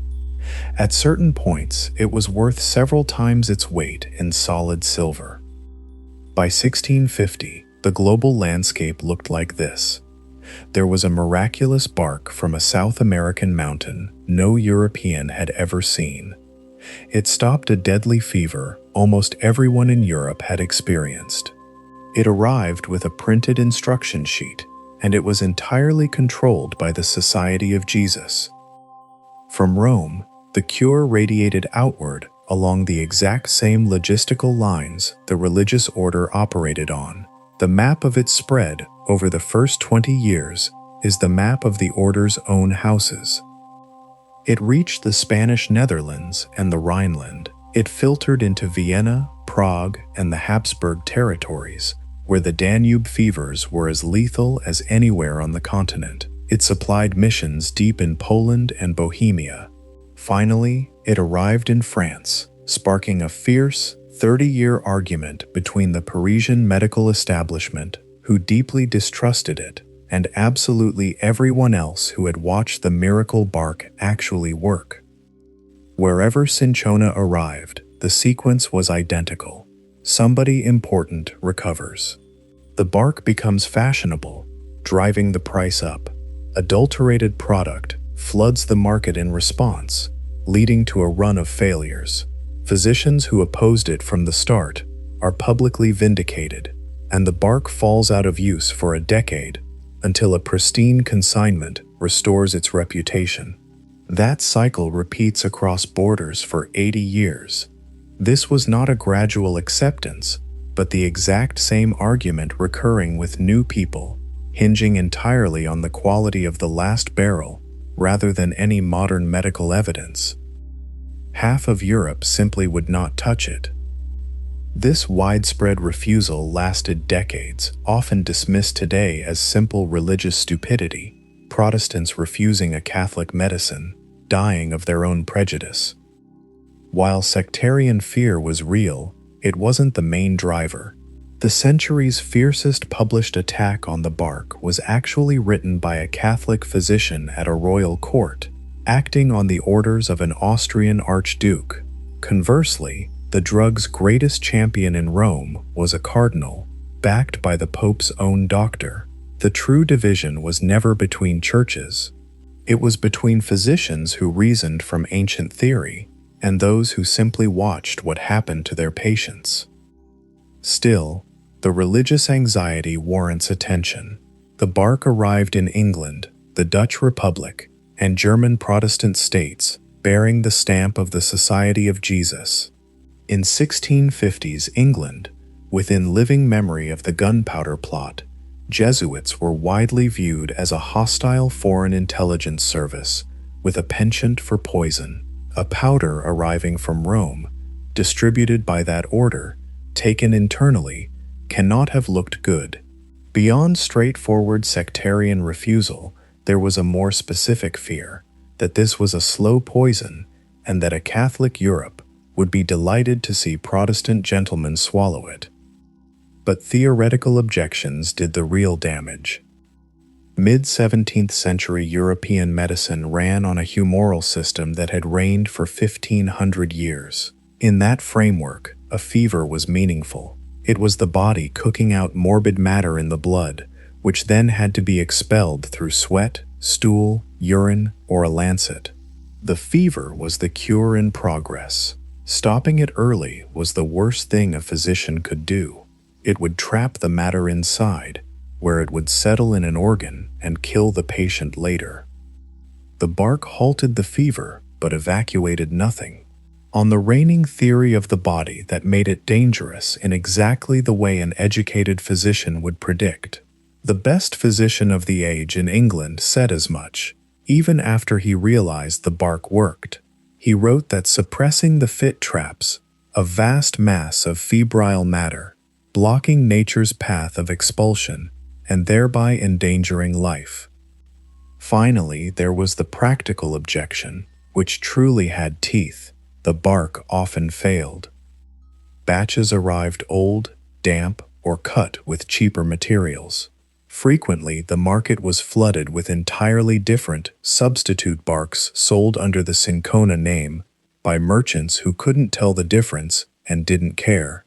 At certain points, it was worth several times its weight in solid silver. By 1650, the global landscape looked like this. There was a miraculous bark from a South American mountain no European had ever seen. It stopped a deadly fever almost everyone in Europe had experienced. It arrived with a printed instruction sheet, and it was entirely controlled by the Society of Jesus. From Rome, the cure radiated outward along the exact same logistical lines the religious order operated on. The map of its spread over the first 20 years is the map of the order's own houses. It reached the Spanish Netherlands and the Rhineland. It filtered into Vienna, Prague, and the Habsburg territories, where the Danube fevers were as lethal as anywhere on the continent. It supplied missions deep in Poland and Bohemia. Finally, it arrived in France, sparking a fierce, 30-year argument between the Parisian medical establishment, who deeply distrusted it, and absolutely everyone else who had watched the miracle bark actually work. Wherever Cinchona arrived, the sequence was identical. Somebody important recovers. The bark becomes fashionable, driving the price up. Adulterated product floods the market in response, leading to a run of failures. Physicians who opposed it from the start are publicly vindicated, and the bark falls out of use for a decade until a pristine consignment restores its reputation. That cycle repeats across borders for 80 years. This was not a gradual acceptance, but the exact same argument recurring with new people, hinging entirely on the quality of the last barrel rather than any modern medical evidence. Half of Europe simply would not touch it. This widespread refusal lasted decades, often dismissed today as simple religious stupidity, Protestants refusing a Catholic medicine, dying of their own prejudice. While sectarian fear was real, it wasn't the main driver. The century's fiercest published attack on the bark was actually written by a Catholic physician at a royal court, acting on the orders of an Austrian archduke. Conversely, the drug's greatest champion in Rome was a cardinal, backed by the Pope's own doctor. The true division was never between churches. It was between physicians who reasoned from ancient theory and those who simply watched what happened to their patients. Still, the religious anxiety warrants attention. The bark arrived in England, the Dutch Republic, and German Protestant states, bearing the stamp of the Society of Jesus. In 1650s England, within living memory of the gunpowder plot, Jesuits were widely viewed as a hostile foreign intelligence service with a penchant for poison. A powder arriving from Rome, distributed by that order, taken internally, cannot have looked good. Beyond straightforward sectarian refusal, there was a more specific fear that this was a slow poison and that a Catholic Europe would be delighted to see Protestant gentlemen swallow it. But theoretical objections did the real damage. Mid-17th century European medicine ran on a humoral system that had reigned for 1500 years. In that framework, a fever was meaningful. It was the body cooking out morbid matter in the blood, which then had to be expelled through sweat, stool, urine, or a lancet. The fever was the cure in progress. Stopping it early was the worst thing a physician could do. It would trap the matter inside, where it would settle in an organ and kill the patient later. The bark halted the fever, but evacuated nothing. On the reigning theory of the body that made it dangerous in exactly the way an educated physician would predict. The best physician of the age in England said as much, even after he realized the bark worked. He wrote that suppressing the fit traps a vast mass of febrile matter, blocking nature's path of expulsion, and thereby endangering life. Finally, there was the practical objection, which truly had teeth. The bark often failed. Batches arrived old, damp, or cut with cheaper materials. Frequently, the market was flooded with entirely different substitute barks sold under the Cinchona name by merchants who couldn't tell the difference and didn't care.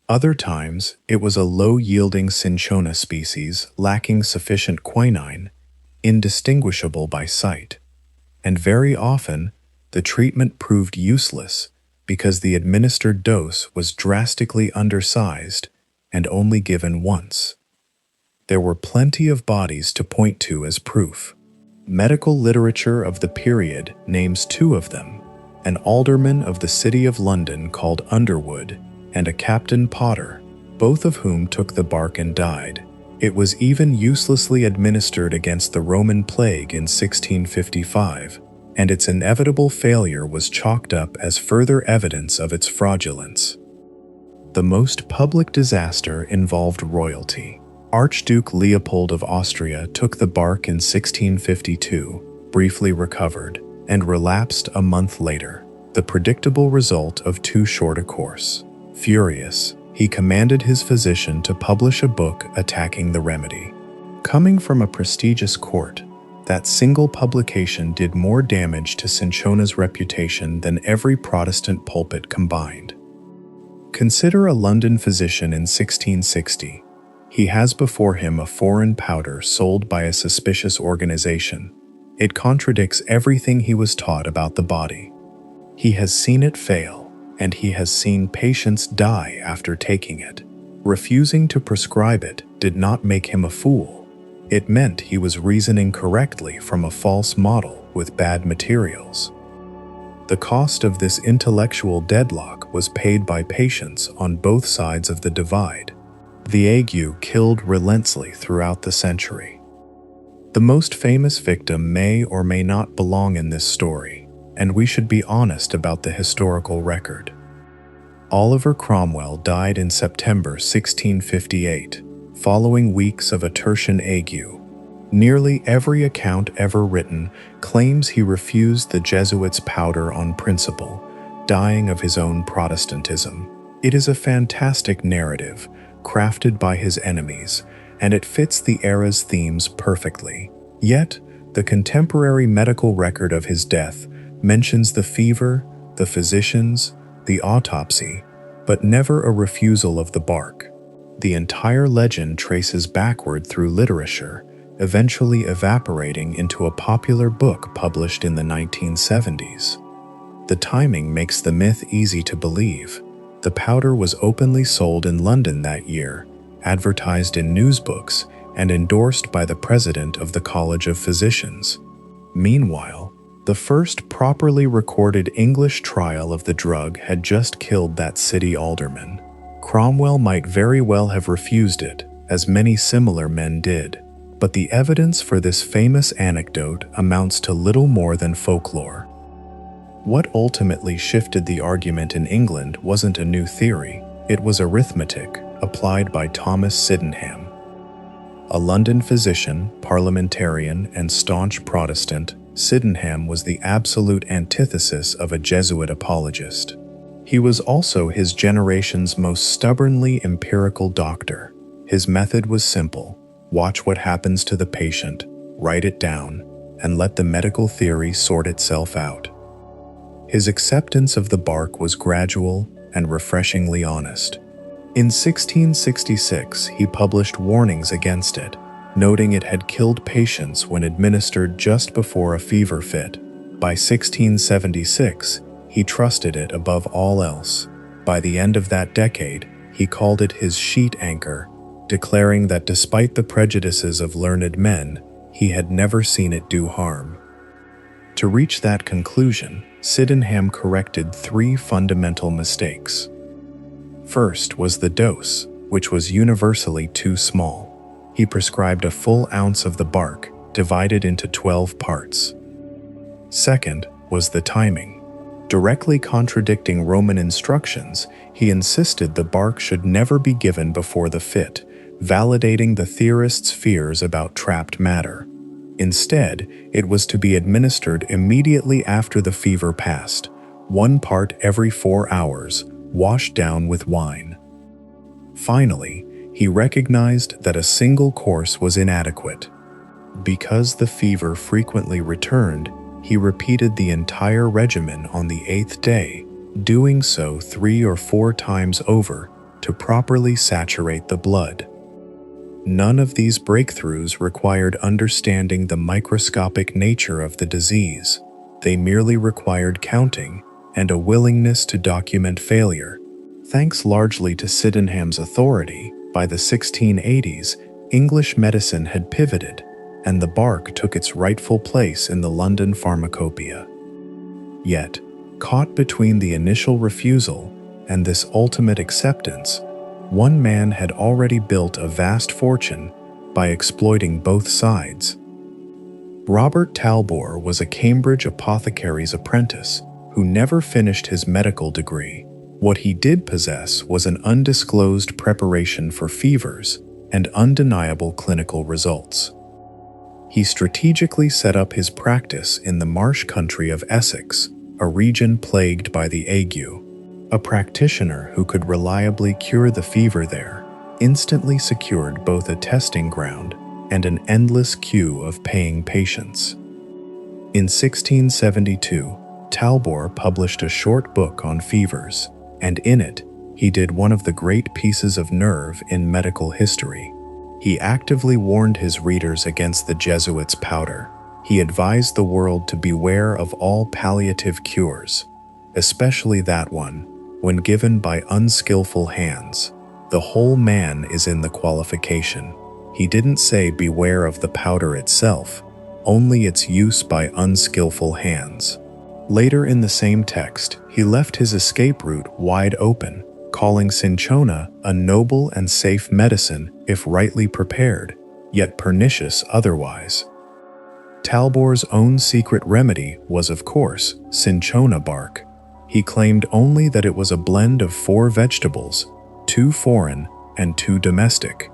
Other times, it was a low-yielding Cinchona species lacking sufficient quinine, indistinguishable by sight. And very often, the treatment proved useless because the administered dose was drastically undersized and only given once. There were plenty of bodies to point to as proof. Medical literature of the period names two of them, an alderman of the City of London called Underwood and a Captain Potter, both of whom took the bark and died. It was even uselessly administered against the Roman plague in 1655, and its inevitable failure was chalked up as further evidence of its fraudulence. The most public disaster involved royalty. Archduke Leopold of Austria took the bark in 1652, briefly recovered, and relapsed a month later, the predictable result of too short a course. Furious, he commanded his physician to publish a book attacking the remedy. Coming from a prestigious court, that single publication did more damage to Cinchona's reputation than every Protestant pulpit combined. Consider a London physician in 1660. He has before him a foreign powder sold by a suspicious organization. It contradicts everything he was taught about the body. He has seen it fail, and he has seen patients die after taking it. Refusing to prescribe it did not make him a fool. It meant he was reasoning correctly from a false model with bad materials. The cost of this intellectual deadlock was paid by patients on both sides of the divide. The ague killed relentlessly throughout the century. The most famous victim may or may not belong in this story, and we should be honest about the historical record. Oliver Cromwell died in September 1658, following weeks of a tertian ague. Nearly every account ever written claims he refused the Jesuits' powder on principle, dying of his own Protestantism. It is a fantastic narrative, crafted by his enemies, and it fits the era's themes perfectly. Yet, the contemporary medical record of his death mentions the fever, the physicians, the autopsy, but never a refusal of the bark. The entire legend traces backward through literature, eventually evaporating into a popular book published in the 1970s. The timing makes the myth easy to believe. The powder was openly sold in London that year, advertised in newsbooks, and endorsed by the president of the College of Physicians. Meanwhile, the first properly recorded English trial of the drug had just killed that city alderman. Cromwell might very well have refused it, as many similar men did, but the evidence for this famous anecdote amounts to little more than folklore. What ultimately shifted the argument in England wasn't a new theory, it was arithmetic, applied by Thomas Sydenham. A London physician, parliamentarian, and staunch Protestant, Sydenham was the absolute antithesis of a Jesuit apologist. He was also his generation's most stubbornly empirical doctor. His method was simple: watch what happens to the patient, write it down, and let the medical theory sort itself out. His acceptance of the bark was gradual and refreshingly honest. In 1666, he published warnings against it, noting it had killed patients when administered just before a fever fit. By 1676, he trusted it above all else. By the end of that decade, he called it his sheet anchor, declaring that despite the prejudices of learned men, he had never seen it do harm. To reach that conclusion, Sydenham corrected 3 fundamental mistakes. First was the dose, which was universally too small. He prescribed a full ounce of the bark, divided into 12 parts. Second was the timing. Directly contradicting Roman instructions, he insisted the bark should never be given before the fit, validating the theorists' fears about trapped matter. Instead, it was to be administered immediately after the fever passed, 1 part every 4 hours, washed down with wine. Finally, he recognized that a single course was inadequate. Because the fever frequently returned, he repeated the entire regimen on the 8th day, doing so 3 or 4 times over to properly saturate the blood. None of these breakthroughs required understanding the microscopic nature of the disease. They merely required counting and a willingness to document failure. Thanks largely to Sydenham's authority, by the 1680s, English medicine had pivoted, and the bark took its rightful place in the London pharmacopoeia. Yet, caught between the initial refusal and this ultimate acceptance, one man had already built a vast fortune by exploiting both sides. Robert Talbot was a Cambridge apothecary's apprentice who never finished his medical degree. What he did possess was an undisclosed preparation for fevers and undeniable clinical results. He strategically set up his practice in the marsh country of Essex, a region plagued by the ague. A practitioner who could reliably cure the fever there instantly secured both a testing ground and an endless queue of paying patients. In 1672, Talbot published a short book on fevers, and in it, he did one of the great pieces of nerve in medical history. He actively warned his readers against the Jesuits' powder. He advised the world to beware of all palliative cures, especially that one, when given by unskillful hands. The whole man is in the qualification. He didn't say beware of the powder itself, only its use by unskillful hands. Later in the same text, he left his escape route wide open, calling Cinchona a noble and safe medicine if rightly prepared, yet pernicious otherwise. Talbor's own secret remedy was, of course, cinchona bark. He claimed only that it was a blend of 4 vegetables, 2 foreign and 2 domestic.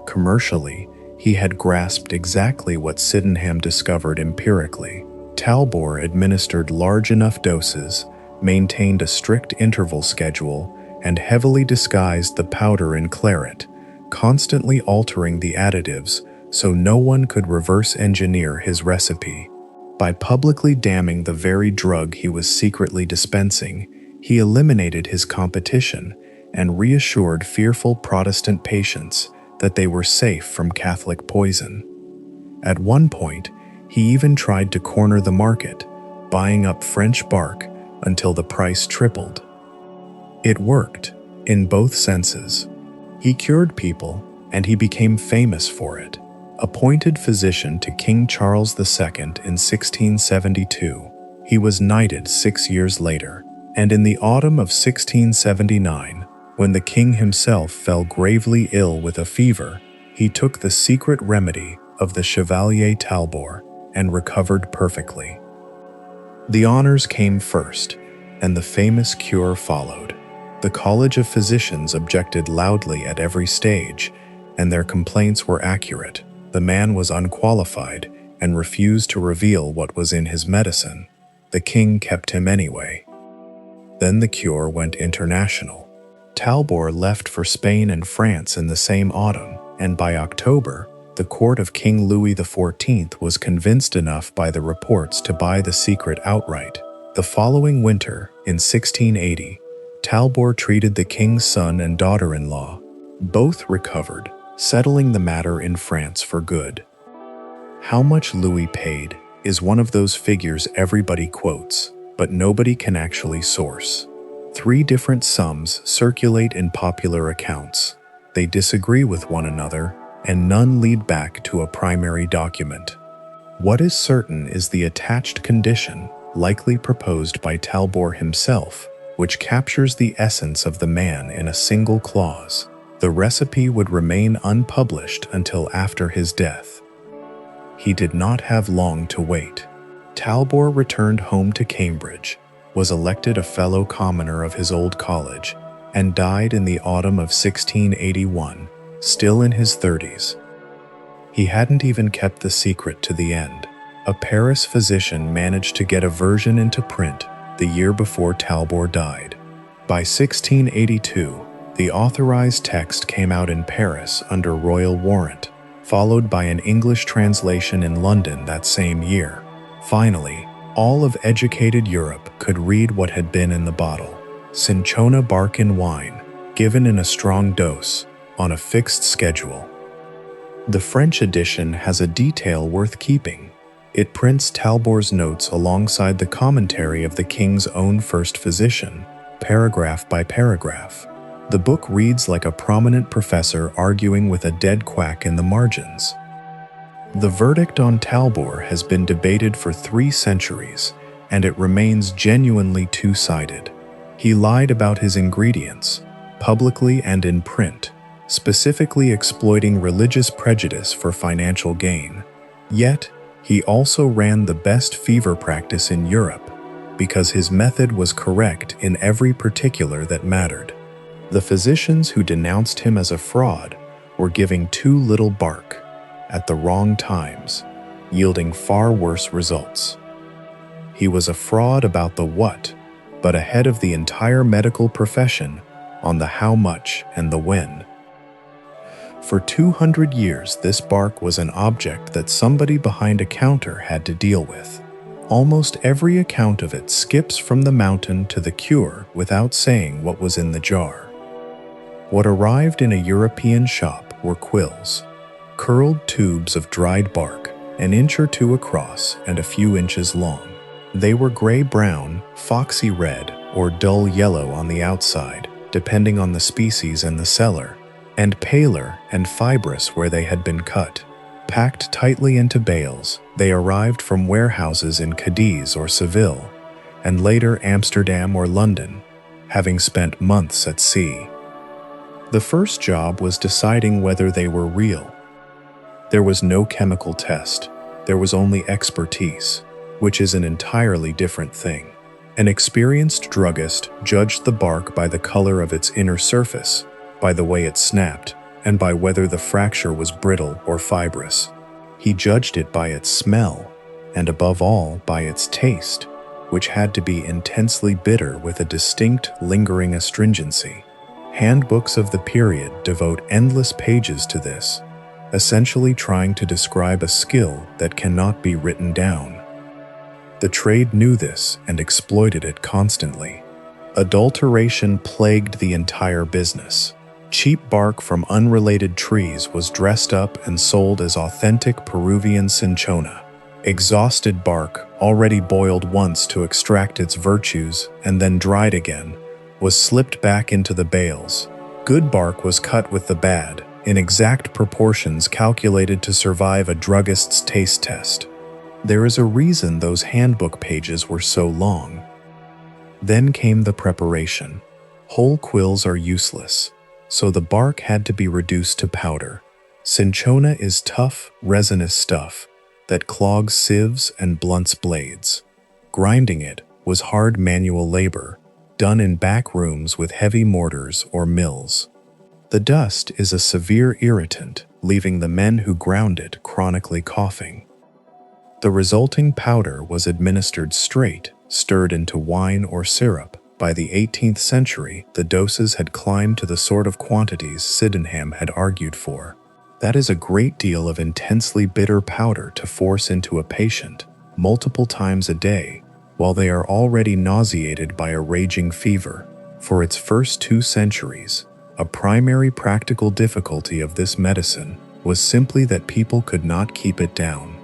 Commercially, he had grasped exactly what Sydenham discovered empirically. Talbot administered large enough doses, maintained a strict interval schedule, and heavily disguised the powder in claret, constantly altering the additives so no one could reverse engineer his recipe. By publicly damning the very drug he was secretly dispensing, he eliminated his competition and reassured fearful Protestant patients that they were safe from Catholic poison. At one point, he even tried to corner the market, buying up French bark until the price tripled. It worked, in both senses. He cured people, and he became famous for it. Appointed physician to King Charles II in 1672, he was knighted 6 years later, and in the autumn of 1679, when the king himself fell gravely ill with a fever, he took the secret remedy of the Chevalier Talbot and recovered perfectly. The honors came first, and the famous cure followed. The College of Physicians objected loudly at every stage, and their complaints were accurate. The man was unqualified and refused to reveal what was in his medicine. The king kept him anyway. Then the cure went international. Talbot left for Spain and France in the same autumn, and by October, the court of King Louis XIV was convinced enough by the reports to buy the secret outright. The following winter, in 1680, Talbot treated the king's son and daughter-in-law. Both recovered, settling the matter in France for good. How much Louis paid is one of those figures everybody quotes, but nobody can actually source. 3 different sums circulate in popular accounts. They disagree with one another, and none lead back to a primary document. What is certain is the attached condition, likely proposed by Talbot himself, which captures the essence of the man in a single clause. The recipe would remain unpublished until after his death. He did not have long to wait. Talbot returned home to Cambridge, was elected a fellow commoner of his old college, and died in the autumn of 1681, still in his 30s. He hadn't even kept the secret to the end. A Paris physician managed to get a version into print the year before Talbot died. By 1682, the authorized text came out in Paris under royal warrant, followed by an English translation in London that same year. Finally, all of educated Europe could read what had been in the bottle. Cinchona bark in wine, given in a strong dose, on a fixed schedule. The French edition has a detail worth keeping. It prints Talbot's notes alongside the commentary of the king's own first physician, paragraph by paragraph. The book reads like a prominent professor arguing with a dead quack in the margins. The verdict on Talbot has been debated for 3 centuries, and it remains genuinely two-sided. He lied about his ingredients, publicly and in print, specifically exploiting religious prejudice for financial gain. Yet, he also ran the best fever practice in Europe, because his method was correct in every particular that mattered. The physicians who denounced him as a fraud were giving too little bark at the wrong times, yielding far worse results. He was a fraud about the what, but ahead of the entire medical profession on the how much and the when. For 200 years, this bark was an object that somebody behind a counter had to deal with. Almost every account of it skips from the mountain to the cure without saying what was in the jar. What arrived in a European shop were quills, curled tubes of dried bark, an inch or 2 across and a few inches long. They were gray-brown, foxy red, or dull yellow on the outside, depending on the species and the seller, and paler and fibrous where they had been cut. Packed tightly into bales, they arrived from warehouses in Cadiz or Seville, and later Amsterdam or London, having spent months at sea. The first job was deciding whether they were real. There was no chemical test, there was only expertise, which is an entirely different thing. An experienced druggist judged the bark by the color of its inner surface, by the way it snapped, and by whether the fracture was brittle or fibrous. He judged it by its smell, and above all by its taste, which had to be intensely bitter with a distinct, lingering astringency. Handbooks of the period devote endless pages to this, essentially trying to describe a skill that cannot be written down. The trade knew this and exploited it constantly. Adulteration plagued the entire business. Cheap bark from unrelated trees was dressed up and sold as authentic Peruvian cinchona. Exhausted bark, already boiled once to extract its virtues and then dried again, was slipped back into the bales. Good bark was cut with the bad, in exact proportions calculated to survive a druggist's taste test. There is a reason those handbook pages were so long. Then came the preparation. Whole quills are useless, so the bark had to be reduced to powder. Cinchona is tough, resinous stuff that clogs sieves and blunts blades. Grinding it was hard manual labor, done in back rooms with heavy mortars or mills. The dust is a severe irritant, leaving the men who ground it chronically coughing. The resulting powder was administered straight, stirred into wine or syrup. By the 18th century, the doses had climbed to the sort of quantities Sydenham had argued for. That is a great deal of intensely bitter powder to force into a patient, multiple times a day, while they are already nauseated by a raging fever. For its first 2 centuries, A primary practical difficulty of this medicine was simply that people could not keep it down.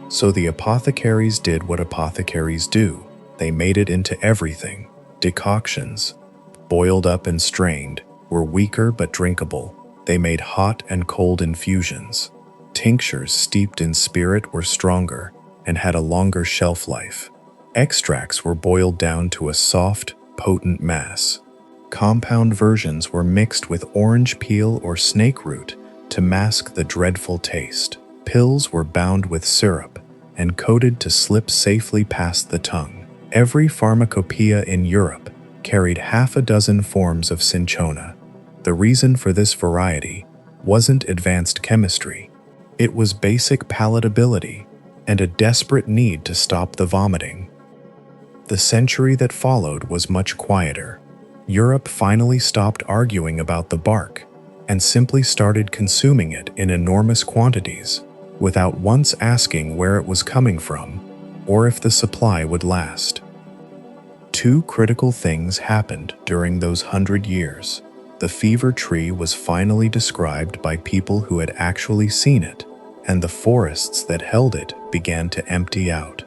So the apothecaries did what apothecaries do. They made it into everything. Decoctions, boiled up and strained, were weaker but drinkable. They made hot and cold infusions. Tinctures steeped in spirit were stronger and had a longer shelf life. Extracts were boiled down to a soft, potent mass. Compound versions were mixed with orange peel or snake root to mask the dreadful taste. Pills were bound with syrup and coated to slip safely past the tongue. Every pharmacopoeia in Europe carried half a dozen forms of cinchona. The reason for this variety wasn't advanced chemistry. It was basic palatability and a desperate need to stop the vomiting. The century that followed was much quieter. Europe finally stopped arguing about the bark and simply started consuming it in enormous quantities without once asking where it was coming from or if the supply would last. Two critical things happened during those 100 years. The fever tree was finally described by people who had actually seen it, and the forests that held it began to empty out.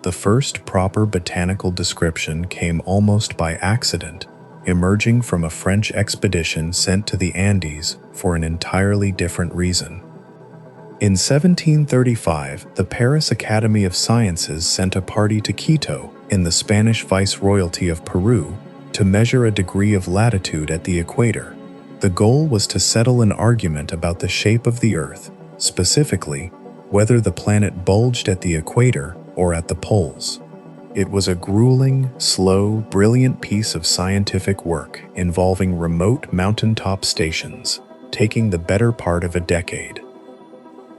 The first proper botanical description came almost by accident, emerging from a French expedition sent to the Andes for an entirely different reason. In 1735, the Paris Academy of Sciences sent a party to Quito, in the Spanish Viceroyalty of Peru, to measure a degree of latitude at the equator. The goal was to settle an argument about the shape of the Earth, specifically, whether the planet bulged at the equator or at the poles. It was a grueling, slow, brilliant piece of scientific work involving remote mountaintop stations, taking the better part of a decade.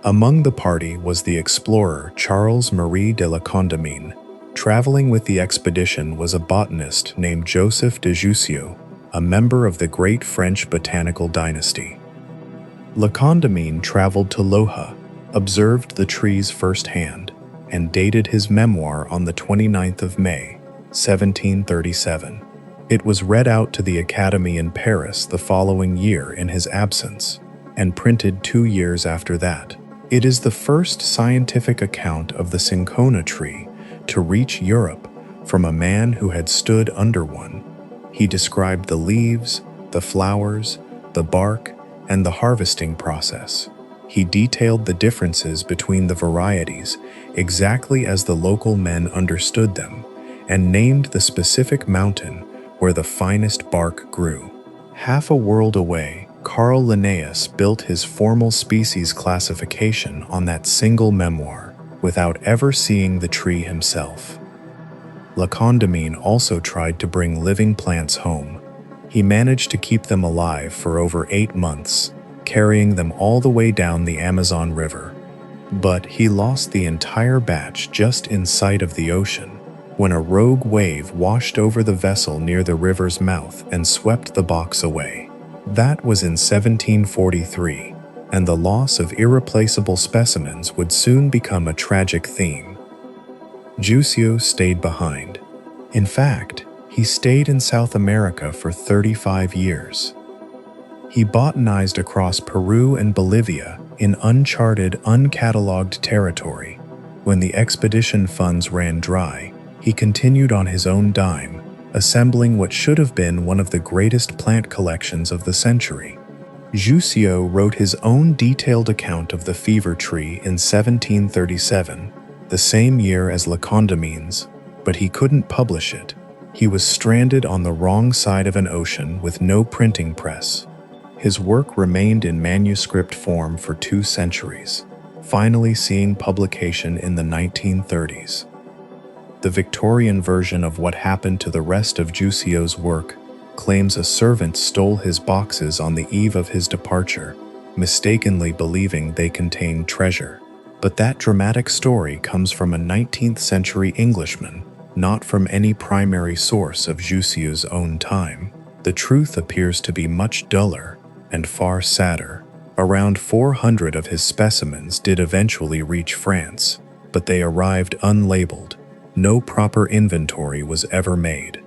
Among the party was the explorer Charles-Marie de la Condamine. Traveling with the expedition was a botanist named Joseph de Jussieu, a member of the great French botanical dynasty. La Condamine traveled to Loja, observed the trees firsthand, and dated his memoir on the 29th of May, 1737. It was read out to the Academy in Paris the following year in his absence, and printed 2 years after that. It is the first scientific account of the cinchona tree to reach Europe from a man who had stood under one. He described the leaves, the flowers, the bark, and the harvesting process. He detailed the differences between the varieties exactly as the local men understood them, and named the specific mountain where the finest bark grew. Half a world away, Carl Linnaeus built his formal species classification on that single memoir, without ever seeing the tree himself. La Condamine also tried to bring living plants home. He managed to keep them alive for over 8 months, carrying them all the way down the Amazon River. But he lost the entire batch just in sight of the ocean, when a rogue wave washed over the vessel near the river's mouth and swept the box away. That was in 1743, and the loss of irreplaceable specimens would soon become a tragic theme. Jussieu stayed behind. In fact, he stayed in South America for 35 years. He botanized across Peru and Bolivia in uncharted, uncatalogued territory. When the expedition funds ran dry, he continued on his own dime, assembling what should have been one of the greatest plant collections of the century. Jussieu wrote his own detailed account of the fever tree in 1737, the same year as La Condamine's, but he couldn't publish it. He was stranded on the wrong side of an ocean with no printing press. His work remained in manuscript form for 2 centuries, finally seeing publication in the 1930s. The Victorian version of what happened to the rest of Jussieu's work claims a servant stole his boxes on the eve of his departure, mistakenly believing they contained treasure. But that dramatic story comes from a 19th century Englishman, not from any primary source of Jussieu's own time. The truth appears to be much duller and far sadder. Around 400 of his specimens did eventually reach France, but they arrived unlabeled. No proper inventory was ever made.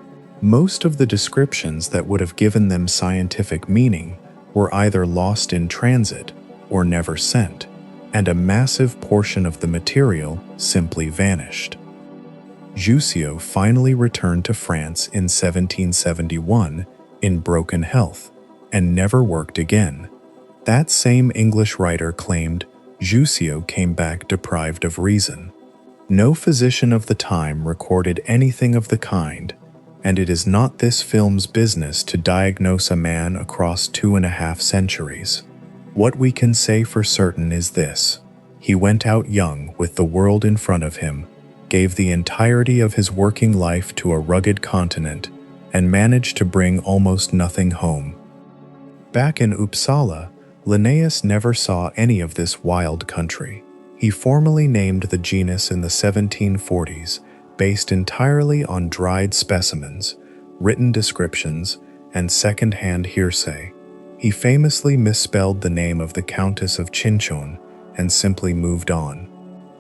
Most of the descriptions that would have given them scientific meaning were either lost in transit or never sent, and a massive portion of the material simply vanished. Jussieu finally returned to France in 1771 in broken health and never worked again. That same English writer claimed Jussieu came back deprived of reason. No physician of the time recorded anything of the kind, and it is not this film's business to diagnose a man across 2.5 centuries. What we can say for certain is this: he went out young with the world in front of him, gave the entirety of his working life to a rugged continent, and managed to bring almost nothing home. Back in Uppsala, Linnaeus never saw any of this wild country. He formally named the genus in the 1740s, based entirely on dried specimens, written descriptions, and second-hand hearsay. He famously misspelled the name of the Countess of Cinchona and simply moved on.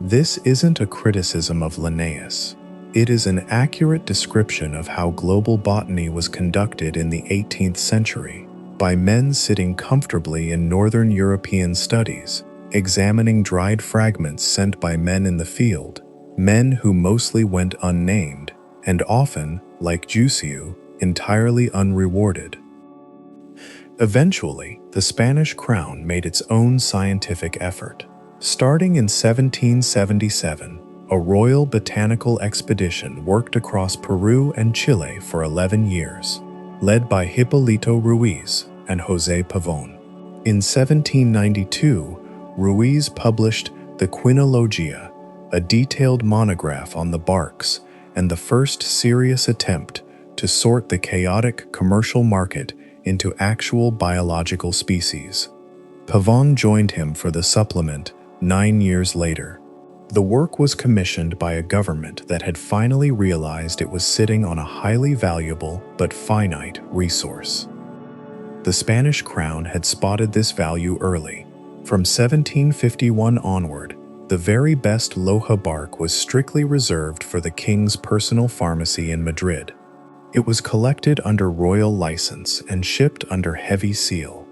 This isn't a criticism of Linnaeus. It is an accurate description of how global botany was conducted in the 18th century, by men sitting comfortably in Northern European studies, examining dried fragments sent by men in the field, men who mostly went unnamed, and often, like Jussieu, entirely unrewarded. Eventually, the Spanish crown made its own scientific effort. Starting in 1777, a royal botanical expedition worked across Peru and Chile for 11 years, led by Hipólito Ruiz and José Pavón. In 1792, Ruiz published the Quinologia, a detailed monograph on the barks and the first serious attempt to sort the chaotic commercial market into actual biological species. Pavón joined him for the supplement 9 years later. The work was commissioned by a government that had finally realized it was sitting on a highly valuable but finite resource. The Spanish crown had spotted this value early. From 1751 onward, the very best Loja bark was strictly reserved for the king's personal pharmacy in Madrid. It was collected under royal license and shipped under heavy seal.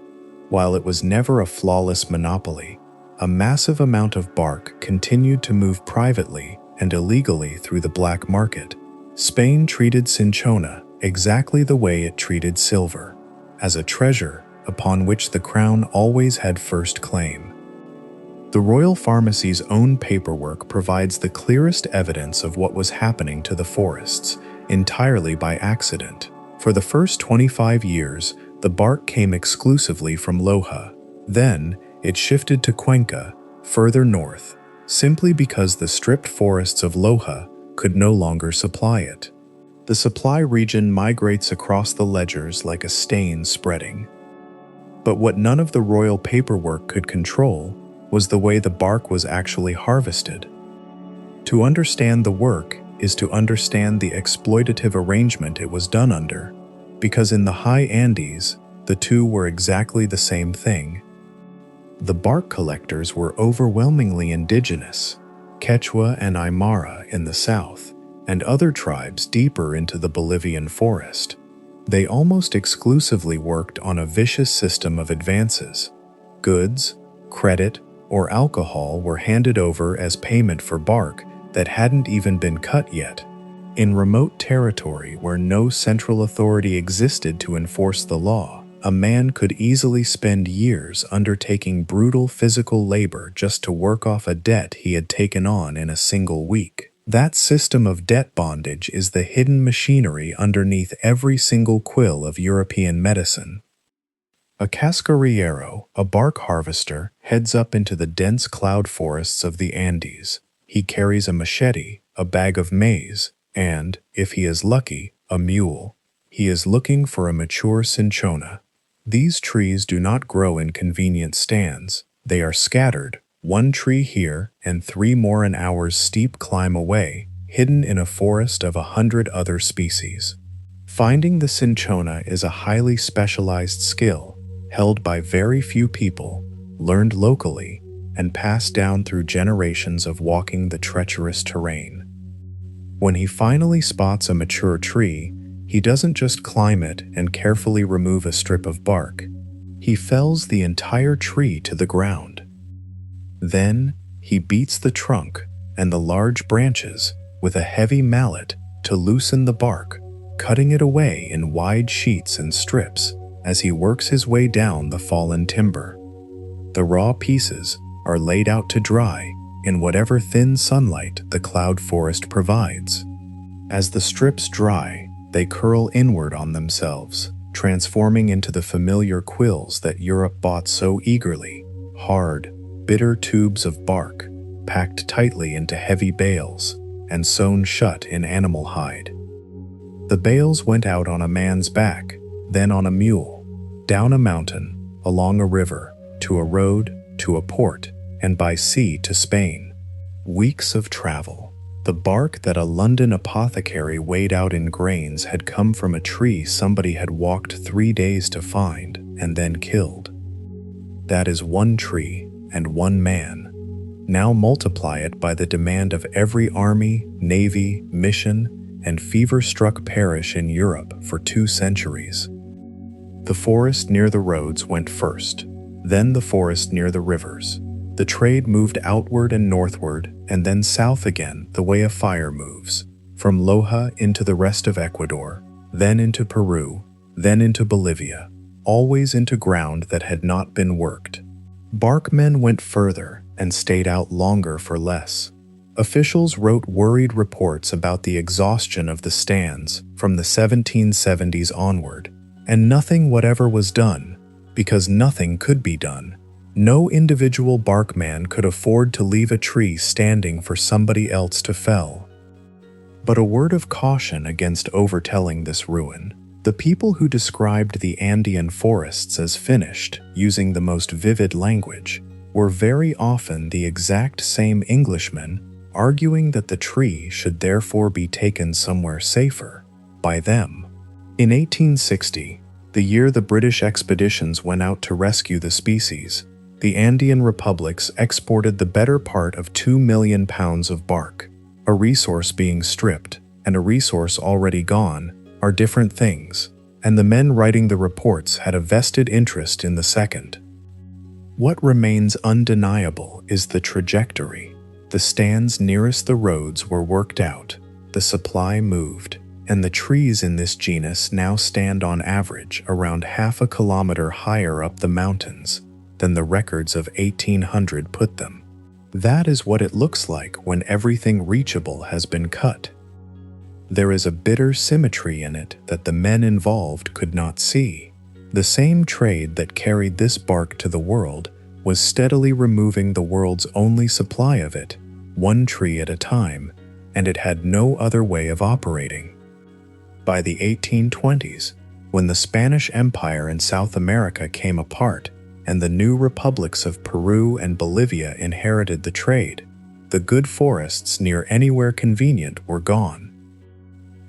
While it was never a flawless monopoly, a massive amount of bark continued to move privately and illegally through the black market. Spain treated Cinchona exactly the way it treated silver, as a treasure upon which the crown always had first claim. The royal pharmacy's own paperwork provides the clearest evidence of what was happening to the forests, entirely by accident. For the first 25 years, the bark came exclusively from Loja. Then, it shifted to Cuenca, further north, simply because the stripped forests of Loja could no longer supply it. The supply region migrates across the ledgers like a stain spreading. But what none of the royal paperwork could control was the way the bark was actually harvested. To understand the work is to understand the exploitative arrangement it was done under, because in the high Andes, the two were exactly the same thing. The bark collectors were overwhelmingly indigenous, Quechua and Aymara in the south, and other tribes deeper into the Bolivian forest. They almost exclusively worked on a vicious system of advances. Goods, credit, or alcohol were handed over as payment for bark that hadn't even been cut yet. In remote territory where no central authority existed to enforce the law, a man could easily spend years undertaking brutal physical labor just to work off a debt he had taken on in a single week. That system of debt bondage is the hidden machinery underneath every single quill of European medicine. A cascarillero, a bark harvester, heads up into the dense cloud forests of the Andes. He carries a machete, a bag of maize, and, if he is lucky, a mule. He is looking for a mature cinchona. These trees do not grow in convenient stands. They are scattered, one tree here and 3 more an hour's steep climb away, hidden in a forest of 100 other species. Finding the cinchona is a highly specialized skill, held by very few people, learned locally, and passed down through generations of walking the treacherous terrain. When he finally spots a mature tree, He doesn't just climb it and carefully remove a strip of bark. He fells the entire tree to the ground. Then, he beats the trunk and the large branches with a heavy mallet to loosen the bark, cutting it away in wide sheets and strips as he works his way down the fallen timber. The raw pieces are laid out to dry in whatever thin sunlight the cloud forest provides. As the strips dry, they curl inward on themselves, transforming into the familiar quills that Europe bought so eagerly, hard, bitter tubes of bark, packed tightly into heavy bales and sewn shut in animal hide. The bales went out on a man's back, then on a mule, down a mountain, along a river, to a road, to a port, and by sea to Spain. Weeks of travel. The bark that a London apothecary weighed out in grains had come from a tree somebody had walked 3 days to find and then killed. That is one tree and one man. Now multiply it by the demand of every army, navy, mission, and fever-struck parish in Europe for 2 centuries. The forest near the roads went first, then the forest near the rivers. The trade moved outward and northward, and then south again the way a fire moves, from Loja into the rest of Ecuador, then into Peru, then into Bolivia, always into ground that had not been worked. Barkmen went further and stayed out longer for less. Officials wrote worried reports about the exhaustion of the stands from the 1770s onward, and nothing whatever was done, because nothing could be done. No individual barkman could afford to leave a tree standing for somebody else to fell. But a word of caution against overtelling this ruin. The people who described the Andean forests as finished, using the most vivid language, were very often the exact same Englishmen arguing that the tree should therefore be taken somewhere safer, by them. In 1860, the year the British expeditions went out to rescue the species, the Andean republics exported the better part of 2 million pounds of bark. A resource being stripped and a resource already gone are different things, and the men writing the reports had a vested interest in the second. What remains undeniable is the trajectory. The stands nearest the roads were worked out, the supply moved, and the trees in this genus now stand on average around half a kilometer higher up the mountains than the records of 1800 put them. That is what it looks like when everything reachable has been cut. There is a bitter symmetry in it that the men involved could not see. The same trade that carried this bark to the world was steadily removing the world's only supply of it, one tree at a time, and it had no other way of operating. By the 1820s, when the Spanish Empire in South America came apart and the new republics of Peru and Bolivia inherited the trade, the good forests near anywhere convenient were gone.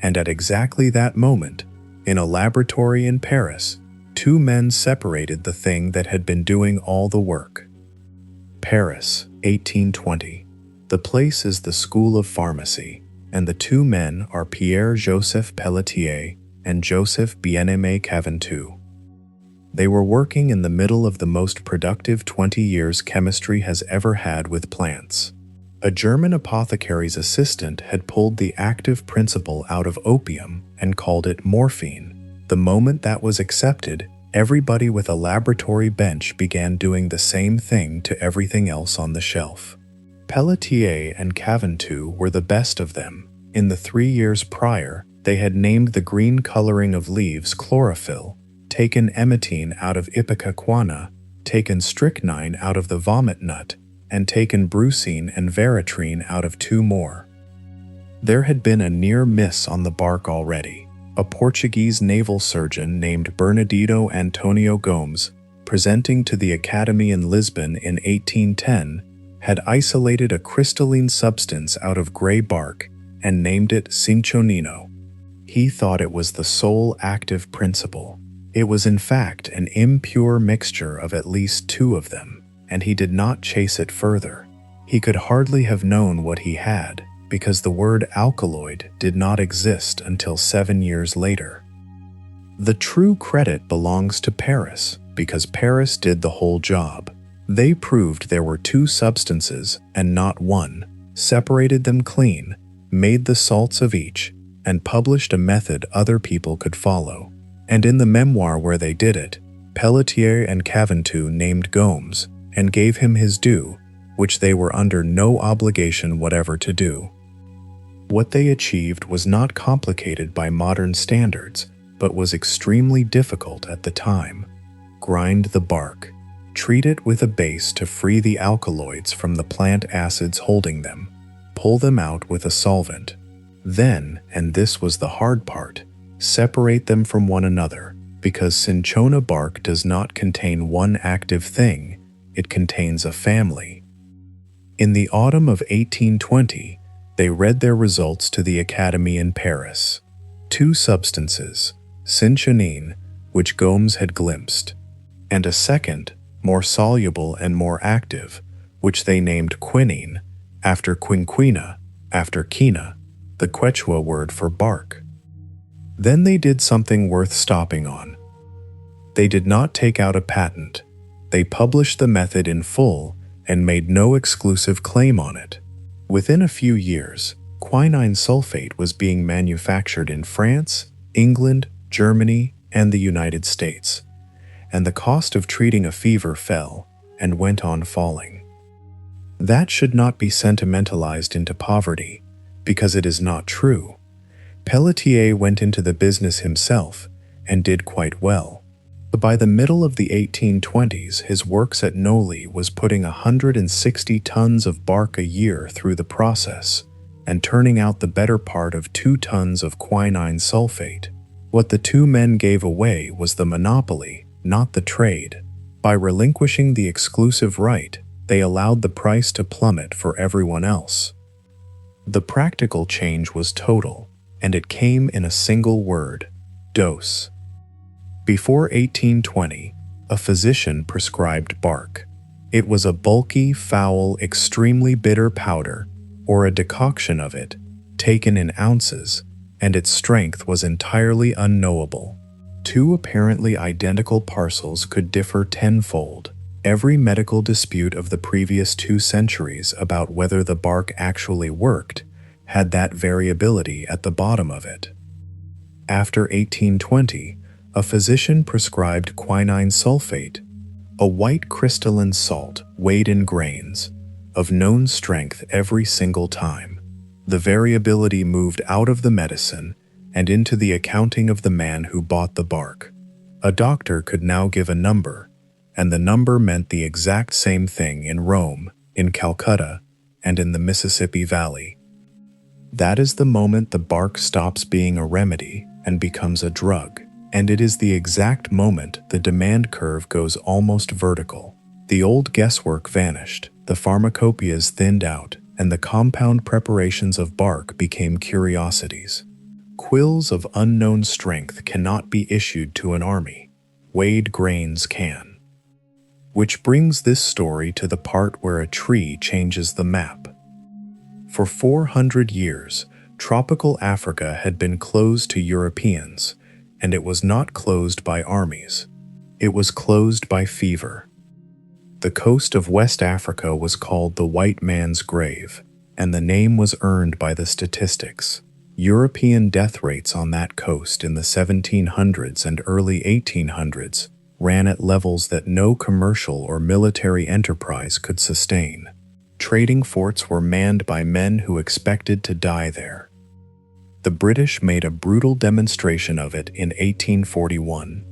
And at exactly that moment, in a laboratory in Paris, 2 men separated the thing that had been doing all the work. Paris, 1820. The place is the School of Pharmacy, and the 2 men are Pierre-Joseph Pelletier and Joseph Bien-Aimé Caventou. They were working in the middle of the most productive 20 years chemistry has ever had with plants. A German apothecary's assistant had pulled the active principle out of opium and called it morphine. The moment that was accepted, everybody with a laboratory bench began doing the same thing to everything else on the shelf. Pelletier and Caventou were the best of them. In the 3 years prior, they had named the green coloring of leaves chlorophyll, taken emetine out of ipecacuanha, taken strychnine out of the vomit nut, and taken brucine and veratrine out of 2 more. There had been a near miss on the bark already. A Portuguese naval surgeon named Bernardino Antonio Gomes, presenting to the Academy in Lisbon in 1810, had isolated a crystalline substance out of gray bark and named it cinchonino. He thought it was the sole active principle. It was in fact an impure mixture of at least 2 of them, and he did not chase it further. He could hardly have known what he had, because the word alkaloid did not exist until 7 years later. The true credit belongs to Paris, because Paris did the whole job. They proved there were two substances and not one, separated them clean, made the salts of each, and published a method other people could follow. And in the memoir where they did it, Pelletier and Caventou named Gomes and gave him his due, which they were under no obligation whatever to do. What they achieved was not complicated by modern standards, but was extremely difficult at the time. Grind the bark. Treat it with a base to free the alkaloids from the plant acids holding them. Pull them out with a solvent. Then, and this was the hard part, separate them from one another, because cinchona bark does not contain one active thing, it contains a family. In the autumn of 1820, they read their results to the Academy in Paris. Two substances, cinchonine, which Gomes had glimpsed, and a second, more soluble and more active, which they named quinine, after quinquina, after quina, the Quechua word for bark. Then they did something worth stopping on. They did not take out a patent. They published the method in full and made no exclusive claim on it. Within a few years, quinine sulfate was being manufactured in France, England, Germany, and the United States, and the cost of treating a fever fell and went on falling. That should not be sentimentalized into poverty, because it is not true. Pelletier went into the business himself and did quite well. But by the middle of the 1820s, his works at Noli was putting 160 tons of bark a year through the process and turning out the better part of 2 tons of quinine sulfate. What the two men gave away was the monopoly, not the trade. By relinquishing the exclusive right, they allowed the price to plummet for everyone else. The practical change was total, and it came in a single word: dose. Before 1820, a physician prescribed bark. It was a bulky, foul, extremely bitter powder, or a decoction of it, taken in ounces, and its strength was entirely unknowable. Two apparently identical parcels could differ tenfold. Every medical dispute of the previous 2 centuries about whether the bark actually worked had that variability at the bottom of it. After 1820, a physician prescribed quinine sulfate, a white crystalline salt weighed in grains, of known strength every single time. The variability moved out of the medicine and into the accounting of the man who bought the bark. A doctor could now give a number, and the number meant the exact same thing in Rome, in Calcutta, and in the Mississippi Valley. That is the moment the bark stops being a remedy and becomes a drug. And it is the exact moment the demand curve goes almost vertical. The old guesswork vanished, the pharmacopoeias thinned out, and the compound preparations of bark became curiosities. Quills of unknown strength cannot be issued to an army. Weighed grains can. Which brings this story to the part where a tree changes the map. For 400 years, tropical Africa had been closed to Europeans, and it was not closed by armies. It was closed by fever. The coast of West Africa was called the white man's grave, and the name was earned by the statistics. European death rates on that coast in the 1700s and early 1800s ran at levels that no commercial or military enterprise could sustain. Trading forts were manned by men who expected to die there. The British made a brutal demonstration of it in 1841.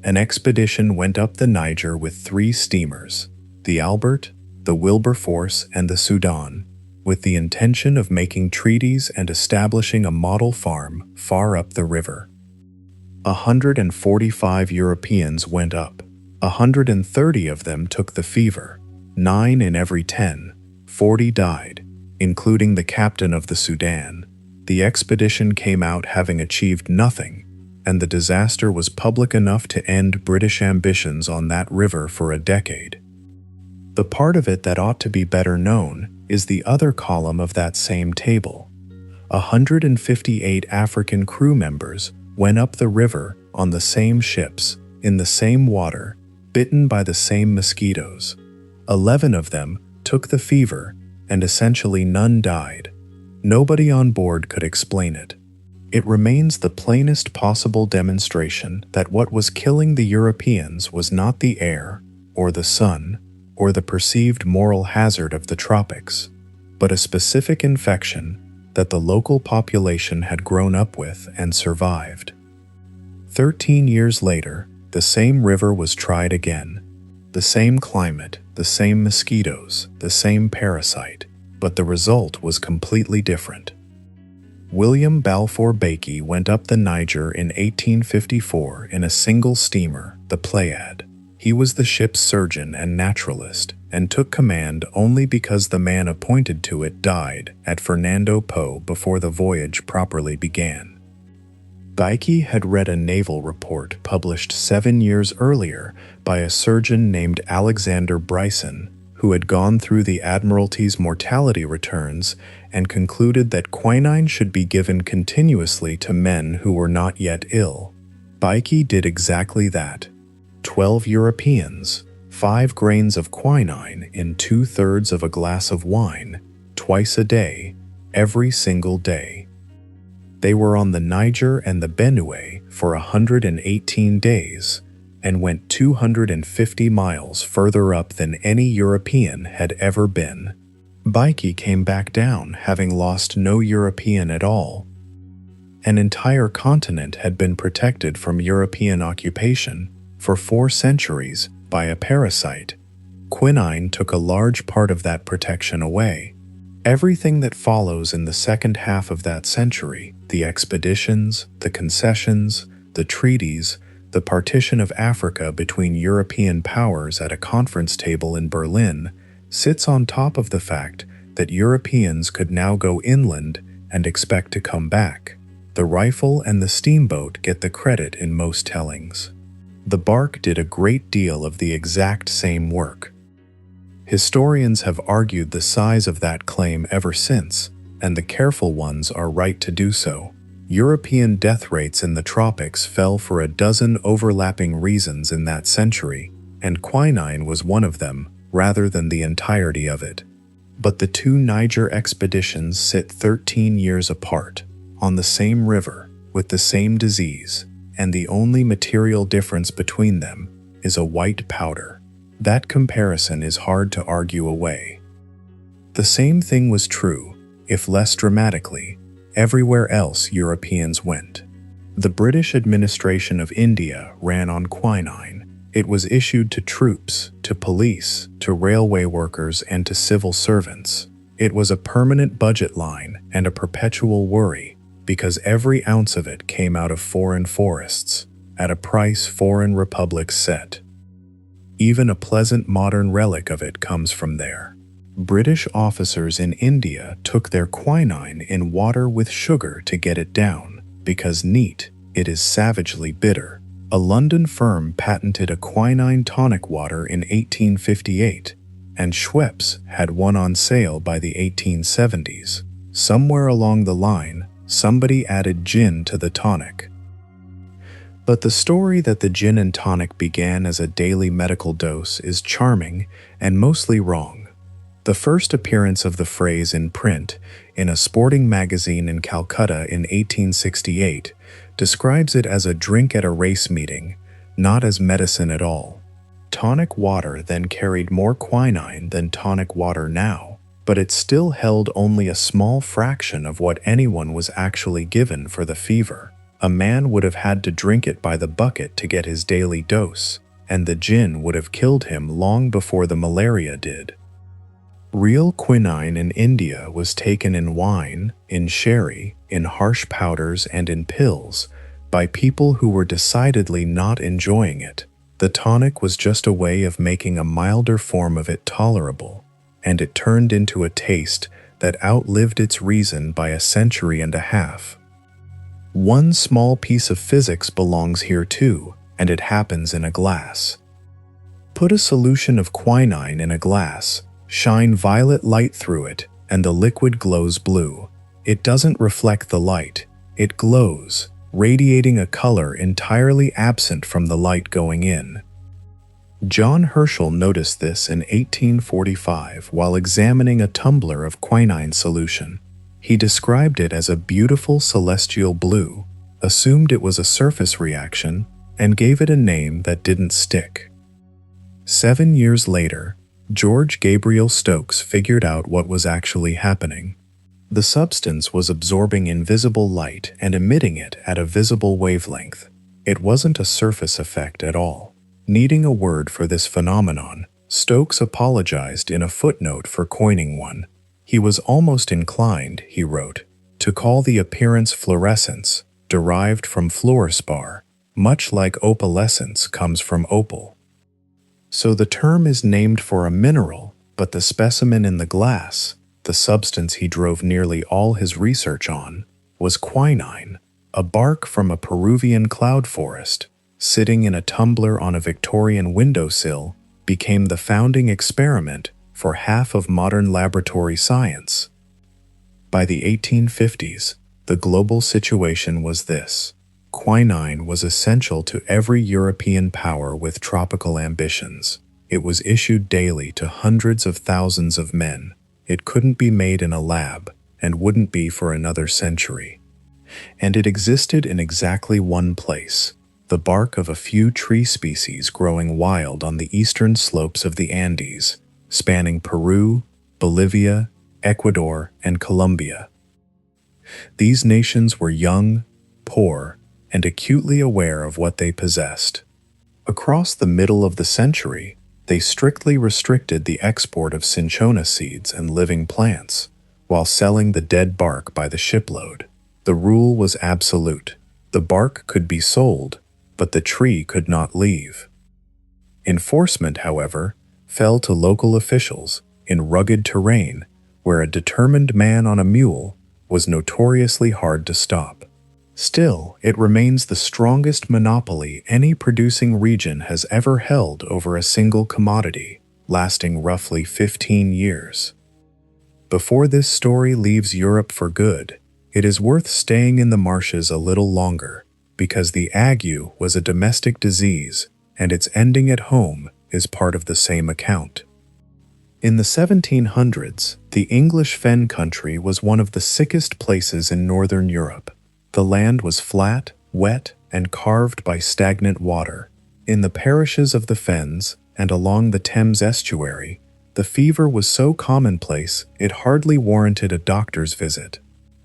An expedition went up the Niger with 3 steamers, the Albert, the Wilberforce, and the Soudan, with the intention of making treaties and establishing a model farm far up the river. 145 Europeans went up. 130 of them took the fever. 9 in every 10. 40 died, including the captain of the Sudan. The expedition came out having achieved nothing, and the disaster was public enough to end British ambitions on that river for a decade. The part of it that ought to be better known is the other column of that same table. 158 African crew members went up the river on the same ships, in the same water, bitten by the same mosquitoes. 11 of them took the fever, and essentially none died. Nobody on board could explain it. It remains the plainest possible demonstration that what was killing the Europeans was not the air, or the sun, or the perceived moral hazard of the tropics, but a specific infection that the local population had grown up with and survived. 13 years later, the same river was tried again. The same climate, the same mosquitoes, the same parasite, but the result was completely different. William Balfour Beatty went up the Niger in 1854 in a single steamer, the Pleiad. He was the ship's surgeon and naturalist, and took command only because the man appointed to it died at Fernando Po before the voyage properly began. Beatty had read a naval report published 7 years earlier by a surgeon named Alexander Bryson, who had gone through the Admiralty's mortality returns and concluded that quinine should be given continuously to men who were not yet ill. Beatty did exactly that. 12 Europeans, 5 grains of quinine in 2/3 of a glass of wine, twice a day, every single day. They were on the Niger and the Benue for 118 days, and went 250 miles further up than any European had ever been. Beatty came back down, having lost no European at all. An entire continent had been protected from European occupation for 4 centuries by a parasite. Quinine took a large part of that protection away. Everything that follows in the second half of that century, the expeditions, the concessions, the treaties, the partition of Africa between European powers at a conference table in Berlin, sits on top of the fact that Europeans could now go inland and expect to come back. The rifle and the steamboat get the credit in most tellings. The bark did a great deal of the exact same work. Historians have argued the size of that claim ever since, and the careful ones are right to do so. European death rates in the tropics fell for a dozen overlapping reasons in that century, and quinine was one of them, rather than the entirety of it. But the 2 Niger expeditions sit 13 years apart, on the same river, with the same disease, and the only material difference between them is a white powder. That comparison is hard to argue away. The same thing was true, if less dramatically, everywhere else Europeans went. The British administration of India ran on quinine. It was issued to troops, to police, to railway workers, and to civil servants. It was a permanent budget line and a perpetual worry, because every ounce of it came out of foreign forests, at a price foreign republics set. Even a pleasant modern relic of it comes from there. British officers in India took their quinine in water with sugar to get it down, because neat, it is savagely bitter. A London firm patented a quinine tonic water in 1858, and Schweppes had one on sale by the 1870s. Somewhere along the line, somebody added gin to the tonic. But the story that the gin and tonic began as a daily medical dose is charming and mostly wrong. The first appearance of the phrase in print, in a sporting magazine in Calcutta in 1868, describes it as a drink at a race meeting, not as medicine at all. Tonic water then carried more quinine than tonic water now, but it still held only a small fraction of what anyone was actually given for the fever. A man would have had to drink it by the bucket to get his daily dose, and the gin would have killed him long before the malaria did. Real quinine in India was taken in wine, in sherry, in harsh powders, and in pills by people who were decidedly not enjoying it. The tonic was just a way of making a milder form of it tolerable, and it turned into a taste that outlived its reason by a century and a half. One small piece of physics belongs here too, and it happens in a glass. Put a solution of quinine in a glass, shine violet light through it, and the liquid glows blue. It doesn't reflect the light. It glows, radiating a color entirely absent from the light going in. John Herschel noticed this in 1845 while examining a tumbler of quinine solution. He described it as a beautiful celestial blue, assumed it was a surface reaction, and gave it a name that didn't stick. 7 years later, George Gabriel Stokes figured out what was actually happening. The substance was absorbing invisible light and emitting it at a visible wavelength. It wasn't a surface effect at all. Needing a word for this phenomenon, Stokes apologized in a footnote for coining one. He was almost inclined, he wrote, to call the appearance fluorescence, derived from fluorspar, much like opalescence comes from opal. So the term is named for a mineral, but the specimen in the glass, the substance he drove nearly all his research on, was quinine, a bark from a Peruvian cloud forest, sitting in a tumbler on a Victorian windowsill, became the founding experiment for half of modern laboratory science. By the 1850s, the global situation was this. Quinine was essential to every European power with tropical ambitions. It was issued daily to hundreds of thousands of men. It couldn't be made in a lab, and wouldn't be for another century. And it existed in exactly one place, the bark of a few tree species growing wild on the eastern slopes of the Andes, spanning Peru, Bolivia, Ecuador, and Colombia. These nations were young, poor, and acutely aware of what they possessed. Across the middle of the century, they strictly restricted the export of cinchona seeds and living plants, while selling the dead bark by the shipload. The rule was absolute. The bark could be sold, but the tree could not leave. Enforcement, however, fell to local officials in rugged terrain where a determined man on a mule was notoriously hard to stop. Still, it remains the strongest monopoly any producing region has ever held over a single commodity, lasting roughly 15 years. Before this story leaves Europe for good, it is worth staying in the marshes a little longer, because the ague was a domestic disease, and its ending at home is part of the same account. In the 1700s, the English Fen country was one of the sickest places in northern Europe. The land was flat, wet, and carved by stagnant water. In the parishes of the Fens and along the Thames estuary, the fever was so commonplace it hardly warranted a doctor's visit.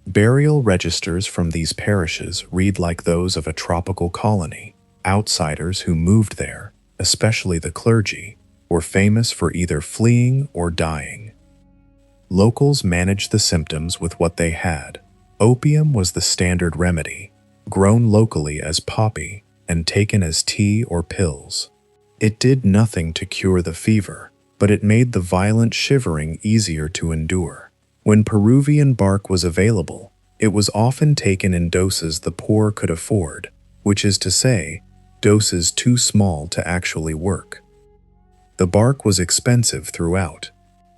Burial registers from these parishes read like those of a tropical colony. Outsiders who moved there, especially the clergy, were famous for either fleeing or dying. Locals managed the symptoms with what they had. Opium was the standard remedy, grown locally as poppy and taken as tea or pills. It did nothing to cure the fever, but it made the violent shivering easier to endure. When Peruvian bark was available, it was often taken in doses the poor could afford, which is to say, doses too small to actually work. The bark was expensive throughout.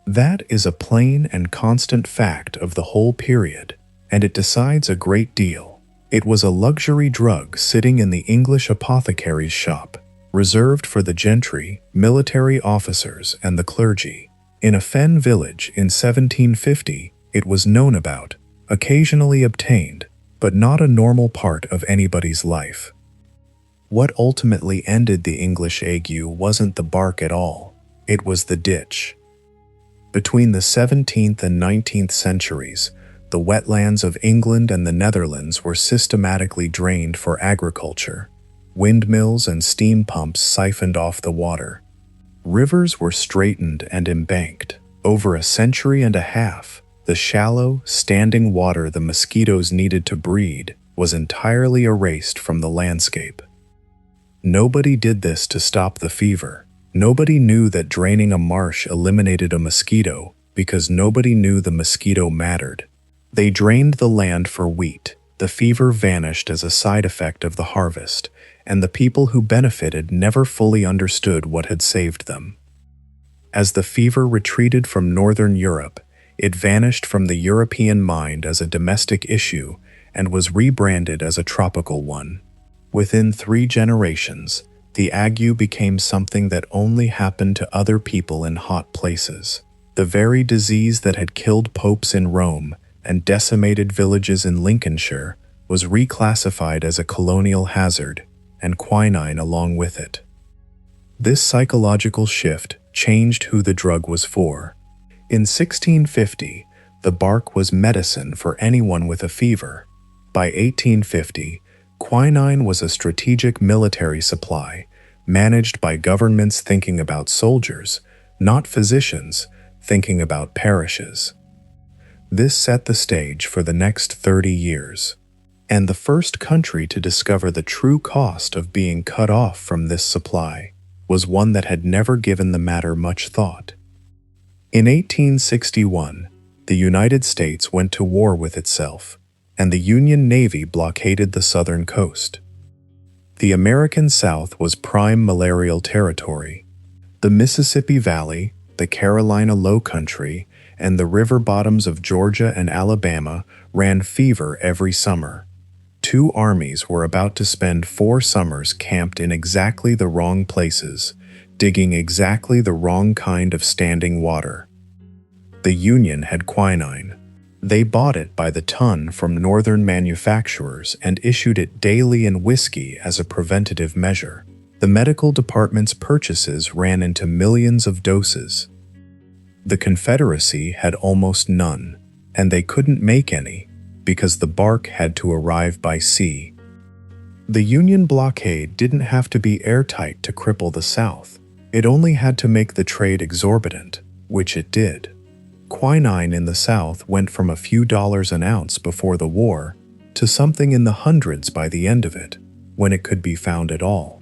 That is a plain and constant fact of the whole period, and it decides a great deal. It was a luxury drug sitting in the English apothecary's shop, reserved for the gentry, military officers, and the clergy. In a fen village in 1750, it was known about, occasionally obtained, but not a normal part of anybody's life. What ultimately ended the English ague wasn't the bark at all, it was the ditch. Between the 17th and 19th centuries, the wetlands of England and the Netherlands were systematically drained for agriculture. Windmills and steam pumps siphoned off the water. Rivers were straightened and embanked. Over a century and a half, the shallow, standing water the mosquitoes needed to breed was entirely erased from the landscape. Nobody did this to stop the fever. Nobody knew that draining a marsh eliminated a mosquito because nobody knew the mosquito mattered. They drained the land for wheat. The fever vanished as a side effect of the harvest, and the people who benefited never fully understood what had saved them. As the fever retreated from northern Europe, it vanished from the European mind as a domestic issue and was rebranded as a tropical one. Within 3 generations, the ague became something that only happened to other people in hot places. The very disease that had killed popes in Rome and decimated villages in Lincolnshire was reclassified as a colonial hazard, and quinine along with it. This psychological shift changed who the drug was for. In 1650, the bark was medicine for anyone with a fever. By 1850, quinine was a strategic military supply, managed by governments thinking about soldiers, not physicians thinking about parishes. This set the stage for the next 30 years. And the first country to discover the true cost of being cut off from this supply was one that had never given the matter much thought. In 1861, the United States went to war with itself, and the Union Navy blockaded the southern coast. The American South was prime malarial territory. The Mississippi Valley, the Carolina Low Country, and the river bottoms of Georgia and Alabama ran fever every summer. 2 armies were about to spend 4 summers camped in exactly the wrong places, digging exactly the wrong kind of standing water. The Union had quinine. They bought it by the ton from northern manufacturers and issued it daily in whiskey as a preventative measure. The medical department's purchases ran into millions of doses. The Confederacy had almost none, and they couldn't make any because the bark had to arrive by sea. The Union blockade didn't have to be airtight to cripple the South. It only had to make the trade exorbitant, which it did. Quinine in the South went from a few dollars an ounce before the war to something in the hundreds by the end of it, when it could be found at all.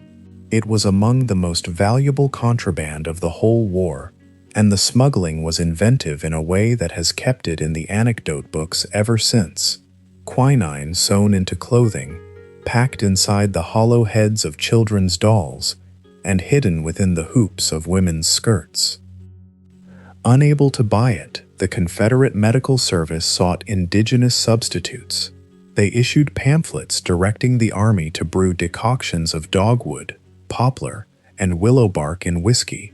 It was among the most valuable contraband of the whole war, and the smuggling was inventive in a way that has kept it in the anecdote books ever since. Quinine sewn into clothing, packed inside the hollow heads of children's dolls, and hidden within the hoops of women's skirts. Unable to buy it, the Confederate Medical Service sought indigenous substitutes. They issued pamphlets directing the army to brew decoctions of dogwood, poplar, and willow bark in whiskey.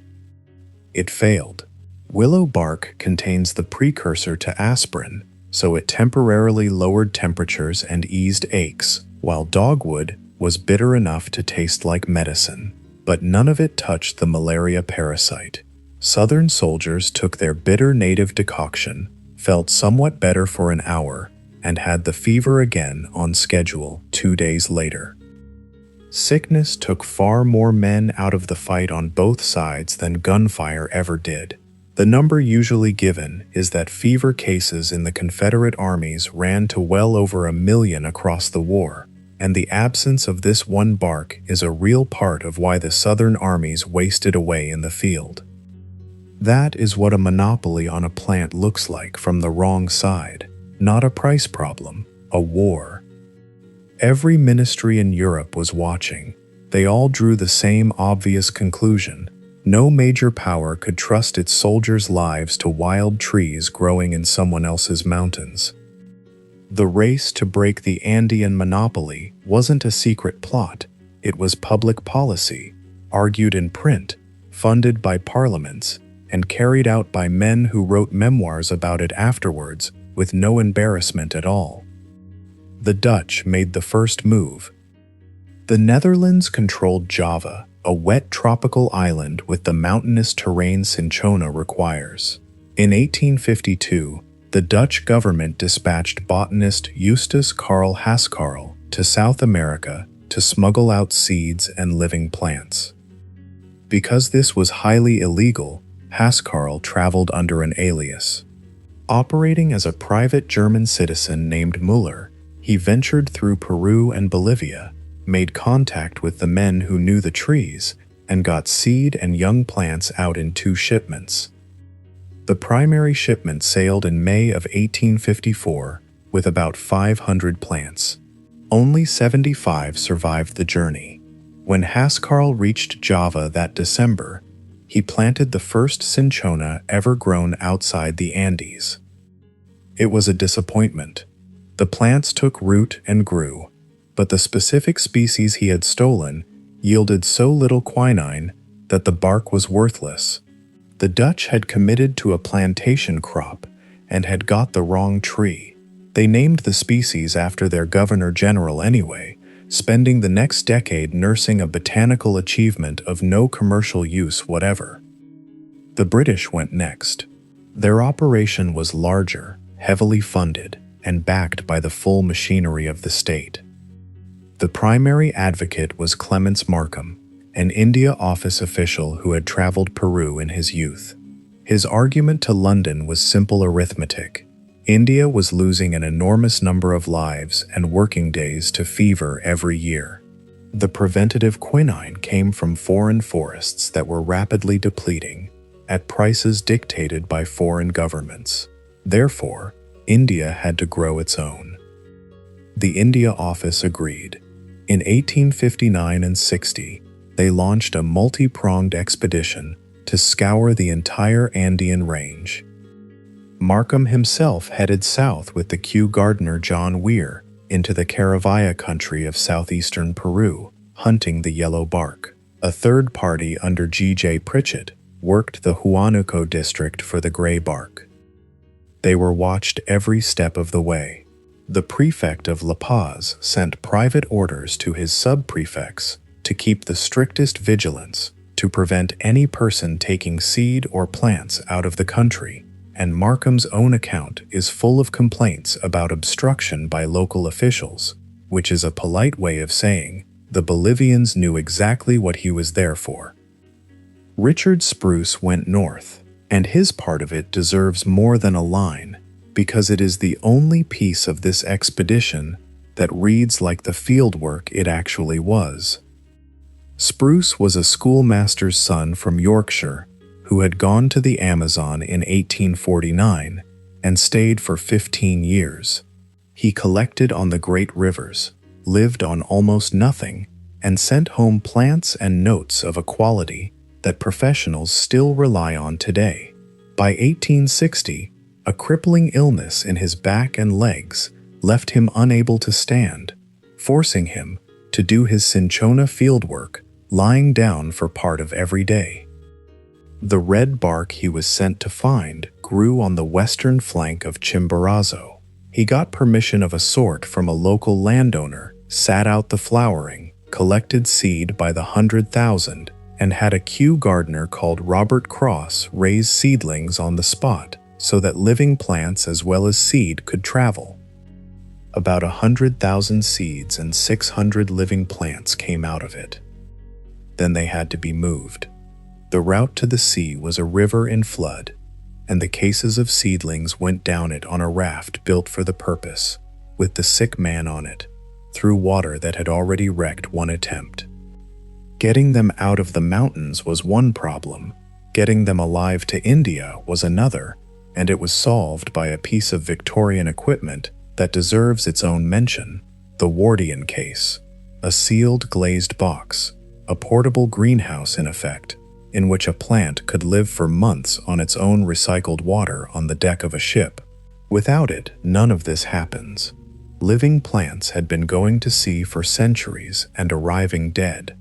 It failed. Willow bark contains the precursor to aspirin, so it temporarily lowered temperatures and eased aches, while dogwood was bitter enough to taste like medicine. But none of it touched the malaria parasite. Southern soldiers took their bitter native decoction, felt somewhat better for an hour, and had the fever again on schedule 2 days later. Sickness took far more men out of the fight on both sides than gunfire ever did. The number usually given is that fever cases in the Confederate armies ran to well over 1 million across the war, and the absence of this one bark is a real part of why the Southern armies wasted away in the field. That is what a monopoly on a plant looks like from the wrong side. Not a price problem, a war. Every ministry in Europe was watching. They all drew the same obvious conclusion. No major power could trust its soldiers' lives to wild trees growing in someone else's mountains. The race to break the Andean monopoly wasn't a secret plot. It was public policy, argued in print, funded by parliaments, and carried out by men who wrote memoirs about it afterwards with no embarrassment at all. The Dutch made the first move. The Netherlands controlled Java, a wet tropical island with the mountainous terrain Cinchona requires. In 1852, the Dutch government dispatched botanist Justus Carl Haskell to South America to smuggle out seeds and living plants. Because this was highly illegal, Haskell traveled under an alias. Operating as a private German citizen named Müller, he ventured through Peru and Bolivia, made contact with the men who knew the trees, and got seed and young plants out in 2 shipments. The primary shipment sailed in May of 1854 with about 500 plants. Only 75 survived the journey. When Hascarl reached Java that December, he planted the first cinchona ever grown outside the Andes. It was a disappointment. The plants took root and grew, but the specific species he had stolen yielded so little quinine that the bark was worthless. The Dutch had committed to a plantation crop and had got the wrong tree. They named the species after their governor-general anyway, spending the next decade nursing a botanical achievement of no commercial use whatever. The British went next. Their operation was larger, heavily funded, and backed by the full machinery of the state. The primary advocate was Clements Markham, an India office official who had traveled Peru in his youth. His argument to London was simple arithmetic. India was losing an enormous number of lives and working days to fever every year. The preventative quinine came from foreign forests that were rapidly depleting, at prices dictated by foreign governments. Therefore, India had to grow its own. The India office agreed. In 1859 and 60, they launched a multi-pronged expedition to scour the entire Andean range. Markham himself headed south with the Kew gardener John Weir into the Caravaya country of southeastern Peru, hunting the yellow bark. A third party under G.J. Pritchett worked the Huánuco district for the gray bark. They were watched every step of the way. The prefect of La Paz sent private orders to his sub-prefects to keep the strictest vigilance to prevent any person taking seed or plants out of the country, and Markham's own account is full of complaints about obstruction by local officials, which is a polite way of saying the Bolivians knew exactly what he was there for. Richard Spruce went north, and his part of it deserves more than a line, because it is the only piece of this expedition that reads like the fieldwork it actually was. Spruce was a schoolmaster's son from Yorkshire who had gone to the Amazon in 1849 and stayed for 15 years. He collected on the great rivers, lived on almost nothing, and sent home plants and notes of a quality that professionals still rely on today. By 1860, a crippling illness in his back and legs left him unable to stand, forcing him to do his Cinchona fieldwork lying down for part of every day. The red bark he was sent to find grew on the western flank of Chimborazo. He got permission of a sort from a local landowner, sat out the flowering, collected seed by the 100,000, and had a Kew gardener called Robert Cross raise seedlings on the spot so that living plants as well as seed could travel. About 100,000 seeds and 600 living plants came out of it. Then they had to be moved. The route to the sea was a river in flood, and the cases of seedlings went down it on a raft built for the purpose, with the sick man on it, through water that had already wrecked one attempt. Getting them out of the mountains was one problem, getting them alive to India was another, and it was solved by a piece of Victorian equipment that deserves its own mention, the Wardian case, a sealed glazed box, a portable greenhouse in effect, in which a plant could live for months on its own recycled water on the deck of a ship. Without it, none of this happens. Living plants had been going to sea for centuries and arriving dead.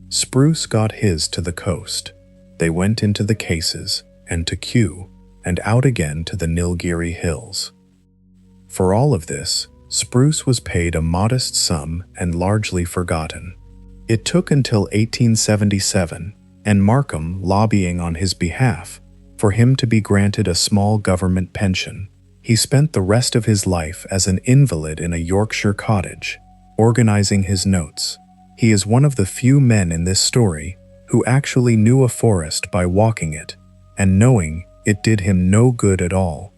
Spruce got his to the coast. They went into the cases, and to Kew, and out again to the Nilgiri Hills. For all of this, Spruce was paid a modest sum and largely forgotten. It took until 1877, and Markham lobbying on his behalf, for him to be granted a small government pension. He spent the rest of his life as an invalid in a Yorkshire cottage, organizing his notes. He is one of the few men in this story who actually knew a forest by walking it, and knowing it did him no good at all.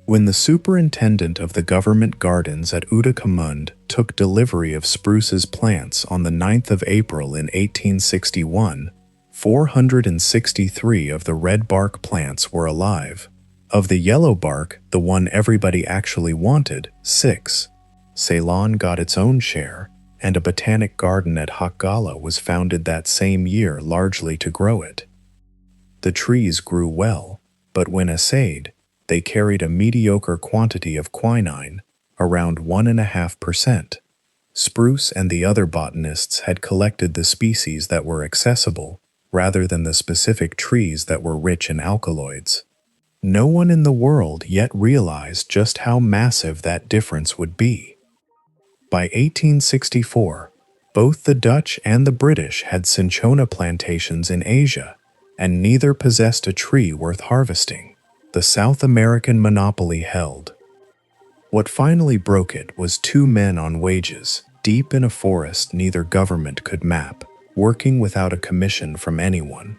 When the superintendent of the government gardens at Oudacamund took delivery of Spruce's plants on the 9th of April in 1861, 463 of the red bark plants were alive. Of the yellow bark, the one everybody actually wanted, 6. Ceylon got its own share, and a botanic garden at Hakgala was founded that same year largely to grow it. The trees grew well, but when assayed, they carried a mediocre quantity of quinine, around 1.5%. Spruce and the other botanists had collected the species that were accessible, rather than the specific trees that were rich in alkaloids. No one in the world yet realized just how massive that difference would be. By 1864, both the Dutch and the British had cinchona plantations in Asia, and neither possessed a tree worth harvesting. The South American monopoly held. What finally broke it was two men on wages, deep in a forest neither government could map, working without a commission from anyone.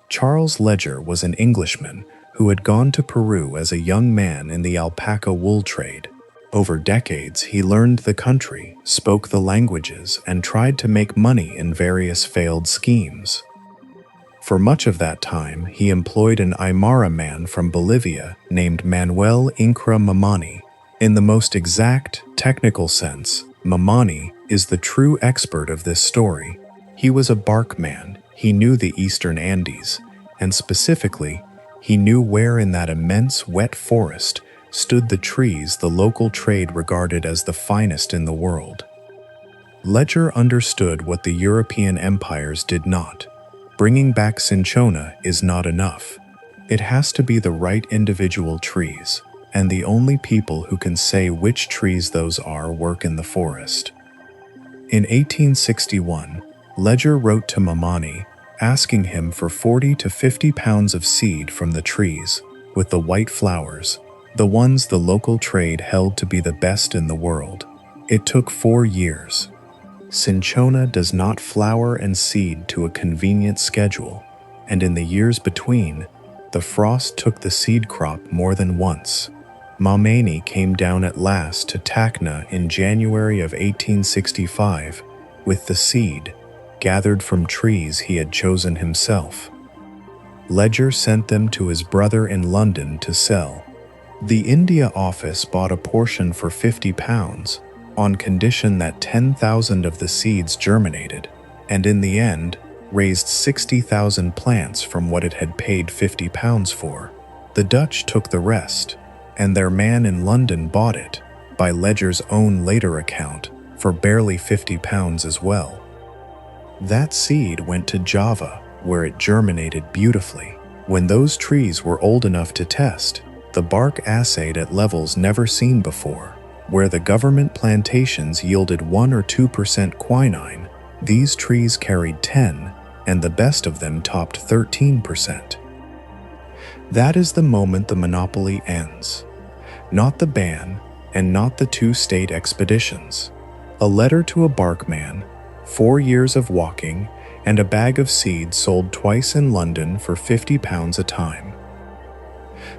Charles Ledger was an Englishman who had gone to Peru as a young man in the alpaca wool trade. Over decades, he learned the country, spoke the languages, and tried to make money in various failed schemes. For much of that time, he employed an Aymara man from Bolivia named Manuel Incra Mamani. In the most exact, technical sense, Mamani is the true expert of this story. He was a bark man, he knew the eastern Andes, and specifically, he knew where in that immense wet forest stood the trees the local trade regarded as the finest in the world. Ledger understood what the European empires did not. Bringing back cinchona is not enough. It has to be the right individual trees, and the only people who can say which trees those are work in the forest. In 1861, Ledger wrote to Mamani, asking him for 40 to 50 pounds of seed from the trees, with the white flowers, the ones the local trade held to be the best in the world. It took 4 years. Cinchona does not flower and seed to a convenient schedule, and in the years between, the frost took the seed crop more than once. Mamani came down at last to Tacna in January of 1865 with the seed, gathered from trees he had chosen himself. Ledger sent them to his brother in London to sell. The India office bought a portion for £50, on condition that 10,000 of the seeds germinated, and in the end, raised 60,000 plants from what it had paid £50 for. The Dutch took the rest, and their man in London bought it, by Ledger's own later account, for barely £50 as well. That seed went to Java, where it germinated beautifully. When those trees were old enough to test, the bark assayed at levels never seen before. Where the government plantations yielded 1 or 2% quinine, these trees carried 10, and the best of them topped 13%. That is the moment the monopoly ends. Not the ban, and not the 2 state expeditions. A letter to a barkman, 4 years of walking, and a bag of seeds sold twice in London for £50 a time.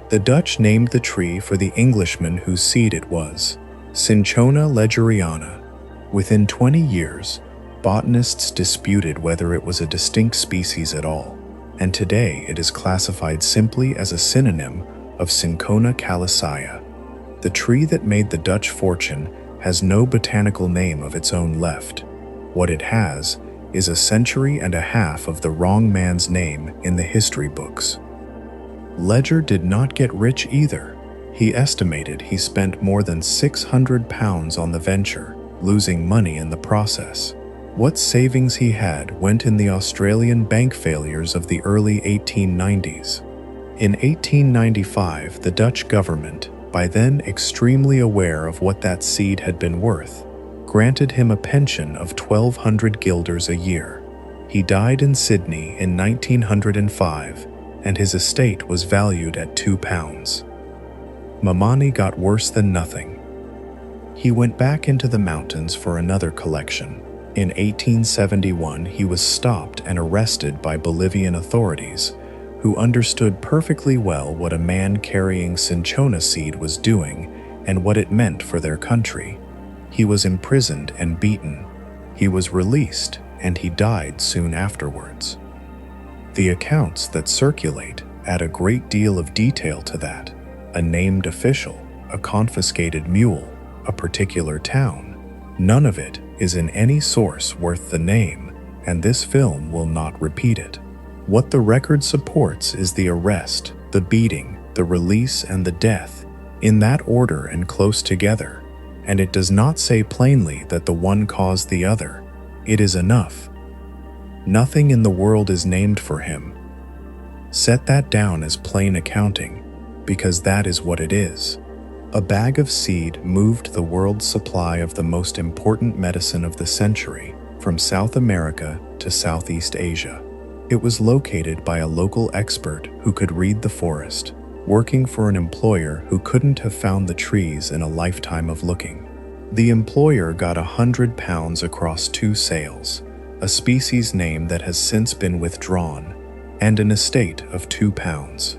The Dutch named the tree for the Englishman whose seed it was, Cinchona ledgeriana. Within 20 years, botanists disputed whether it was a distinct species at all, and today it is classified simply as a synonym of Cinchona calisaya. The tree that made the Dutch fortune has no botanical name of its own left. What it has is a century and a half of the wrong man's name in the history books. Ledger did not get rich either. He estimated he spent more than £600 on the venture, losing money in the process. What savings he had went in the Australian bank failures of the early 1890s. In 1895, the Dutch government, by then extremely aware of what that seed had been worth, granted him a pension of 1,200 guilders a year. He died in Sydney in 1905, and his estate was valued at £2. Mamani got worse than nothing. He went back into the mountains for another collection. In 1871, he was stopped and arrested by Bolivian authorities, who understood perfectly well what a man carrying cinchona seed was doing and what it meant for their country. He was imprisoned and beaten. He was released, and he died soon afterwards. The accounts that circulate add a great deal of detail to that. A named official, a confiscated mule, a particular town. None of it is in any source worth the name, and this film will not repeat it. What the record supports is the arrest, the beating, the release, and the death, in that order and close together, and it does not say plainly that the one caused the other. It is enough. Nothing in the world is named for him. Set that down as plain accounting, because that is what it is. A bag of seed moved the world's supply of the most important medicine of the century from South America to Southeast Asia. It was located by a local expert who could read the forest, working for an employer who couldn't have found the trees in a lifetime of looking. The employer got 100 pounds across 2 sails, a species name that has since been withdrawn, and an estate of 2 pounds.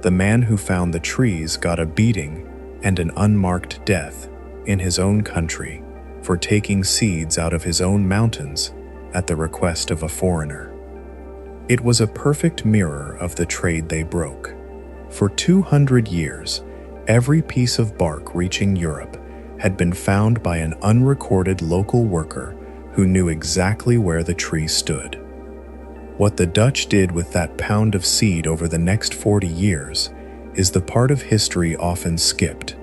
The man who found the trees got a beating and an unmarked death in his own country for taking seeds out of his own mountains at the request of a foreigner. It was a perfect mirror of the trade they broke. For 200 years, every piece of bark reaching Europe had been found by an unrecorded local worker who knew exactly where the tree stood. What the Dutch did with that pound of seed over the next 40 years is the part of history often skipped,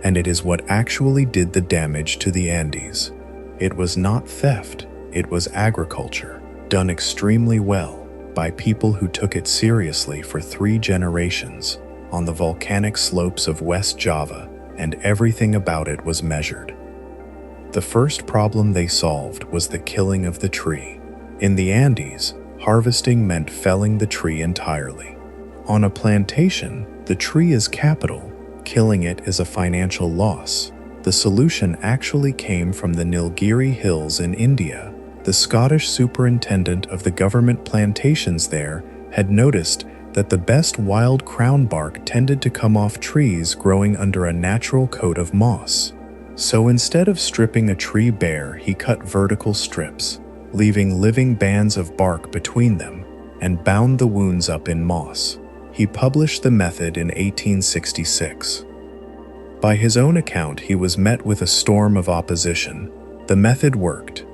and it is what actually did the damage to the Andes. It was not theft, it was agriculture, done extremely well by people who took it seriously for 3 generations on the volcanic slopes of West Java, and everything about it was measured. The first problem they solved was the killing of the tree. In the Andes, harvesting meant felling the tree entirely. On a plantation, the tree is capital, killing it is a financial loss. The solution actually came from the Nilgiri Hills in India. The Scottish superintendent of the government plantations there had noticed that the best wild crown bark tended to come off trees growing under a natural coat of moss. So instead of stripping a tree bare, he cut vertical strips, leaving living bands of bark between them, and bound the wounds up in moss. He published the method in 1866. By his own account, he was met with a storm of opposition. The method worked.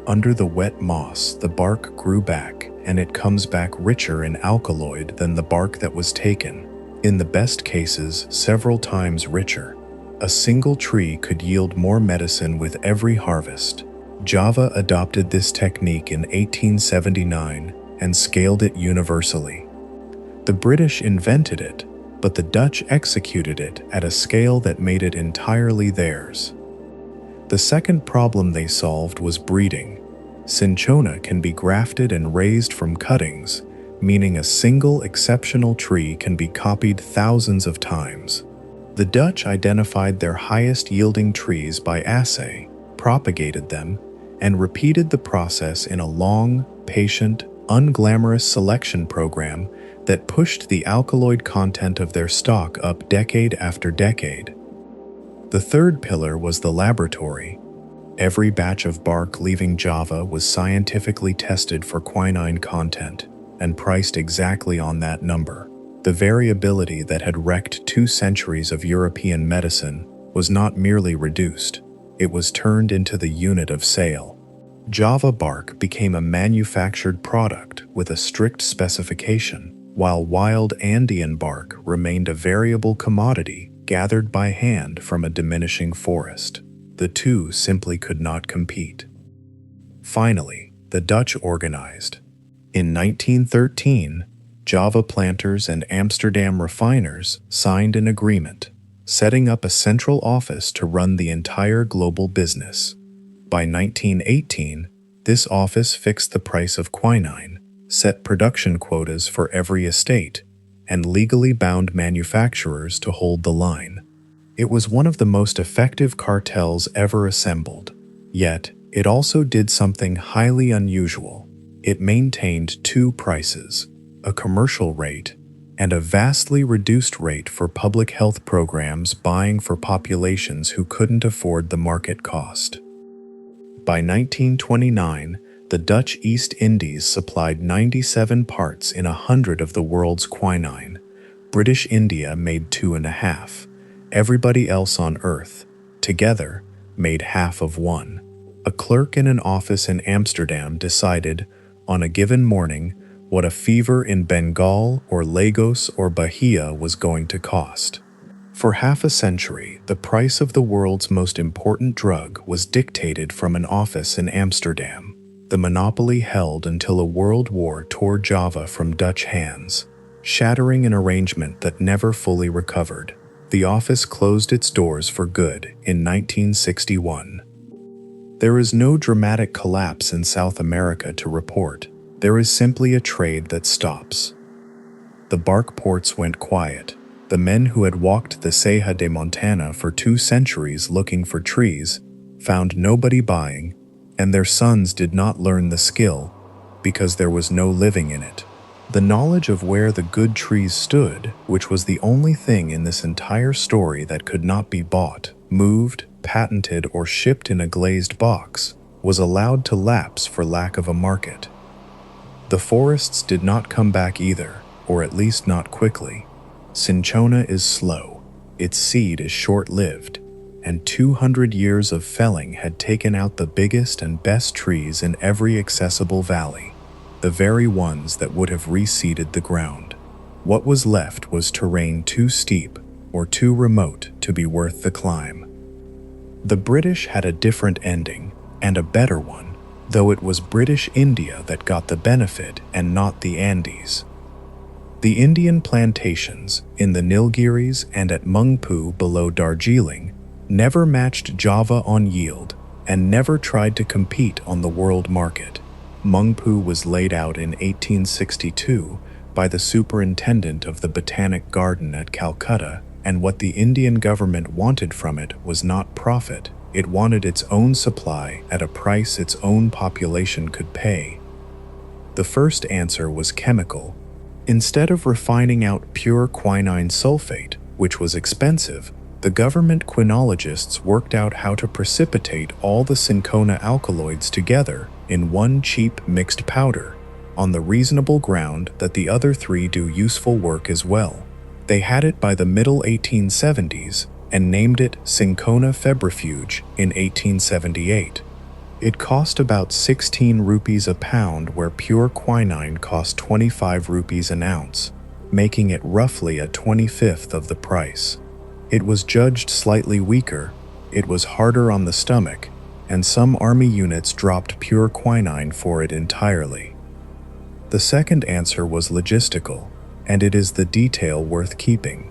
Under the wet moss, the bark grew back, and it comes back richer in alkaloid than the bark that was taken. In the best cases, several times richer. A single tree could yield more medicine with every harvest. Java adopted this technique in 1879 and scaled it universally. The British invented it, but the Dutch executed it at a scale that made it entirely theirs. The second problem they solved was breeding. Cinchona can be grafted and raised from cuttings, meaning a single exceptional tree can be copied thousands of times. The Dutch identified their highest-yielding trees by assay, propagated them, and repeated the process in a long, patient, unglamorous selection program that pushed the alkaloid content of their stock up decade after decade. The third pillar was the laboratory. Every batch of bark leaving Java was scientifically tested for quinine content and priced exactly on that number. The variability that had wrecked 2 centuries of European medicine was not merely reduced, it was turned into the unit of sale. Java bark became a manufactured product with a strict specification, while wild Andean bark remained a variable commodity gathered by hand from a diminishing forest. The two simply could not compete. Finally, the Dutch organized. In 1913, Java planters and Amsterdam refiners signed an agreement, setting up a central office to run the entire global business. By 1918, this office fixed the price of quinine, set production quotas for every estate, and legally bound manufacturers to hold the line. It was one of the most effective cartels ever assembled. Yet, it also did something highly unusual. It maintained 2 prices, a commercial rate and a vastly reduced rate for public health programs buying for populations who couldn't afford the market cost. By 1929, the Dutch East Indies supplied 97 parts in 100 of the world's quinine. British India made 2.5. Everybody else on Earth, together, made half of 1. A clerk in an office in Amsterdam decided, on a given morning, what a fever in Bengal or Lagos or Bahia was going to cost. For half a century, the price of the world's most important drug was dictated from an office in Amsterdam. The monopoly held until a world war tore Java from Dutch hands, shattering an arrangement that never fully recovered. The office closed its doors for good in 1961. There is no dramatic collapse in South America to report. There is simply a trade that stops. The bark ports went quiet. The men who had walked the Ceja de Montana for 2 centuries looking for trees found nobody buying, and their sons did not learn the skill because there was no living in it. The knowledge of where the good trees stood, which was the only thing in this entire story that could not be bought, moved, patented, or shipped in a glazed box, was allowed to lapse for lack of a market. The forests did not come back either, or at least not quickly. Cinchona is slow, its seed is short-lived, and 200 years of felling had taken out the biggest and best trees in every accessible valley, the very ones that would have reseeded the ground. What was left was terrain too steep or too remote to be worth the climb. The British had a different ending, and a better one, though it was British India that got the benefit and not the Andes. The Indian plantations, in the Nilgiris and at Mungpu below Darjeeling, never matched Java on yield and never tried to compete on the world market. Mungpu was laid out in 1862 by the superintendent of the Botanic Garden at Calcutta, and what the Indian government wanted from it was not profit. It wanted its own supply at a price its own population could pay. The first answer was chemical. Instead of refining out pure quinine sulfate, which was expensive, the government quinologists worked out how to precipitate all the Cinchona alkaloids together in one cheap mixed powder, on the reasonable ground that the other 3 do useful work as well. They had it by the middle 1870s and named it Cinchona febrifuge in 1878. It cost about 16 rupees a pound, where pure quinine cost 25 rupees an ounce, making it roughly a 25th of the price. It was judged slightly weaker, it was harder on the stomach, and some army units dropped pure quinine for it entirely. The second answer was logistical, and it is the detail worth keeping.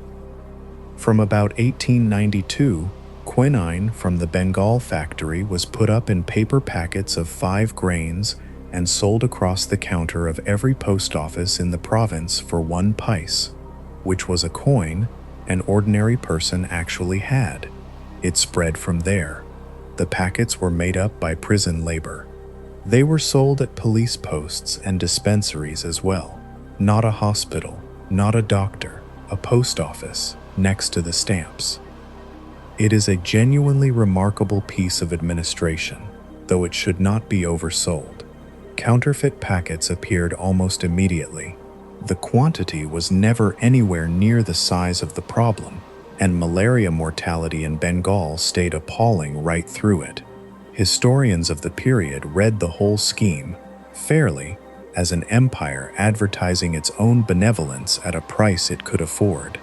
From about 1892, quinine from the Bengal factory was put up in paper packets of 5 grains and sold across the counter of every post office in the province for 1 pice, which was a coin an ordinary person actually had. It spread from there. The packets were made up by prison labor. They were sold at police posts and dispensaries as well. Not a hospital, not a doctor, a post office next to the stamps. It is a genuinely remarkable piece of administration, though it should not be oversold. Counterfeit packets appeared almost immediately. The quantity was never anywhere near the size of the problem, and malaria mortality in Bengal stayed appalling right through it. Historians of the period read the whole scheme, fairly, as an empire advertising its own benevolence at a price it could afford.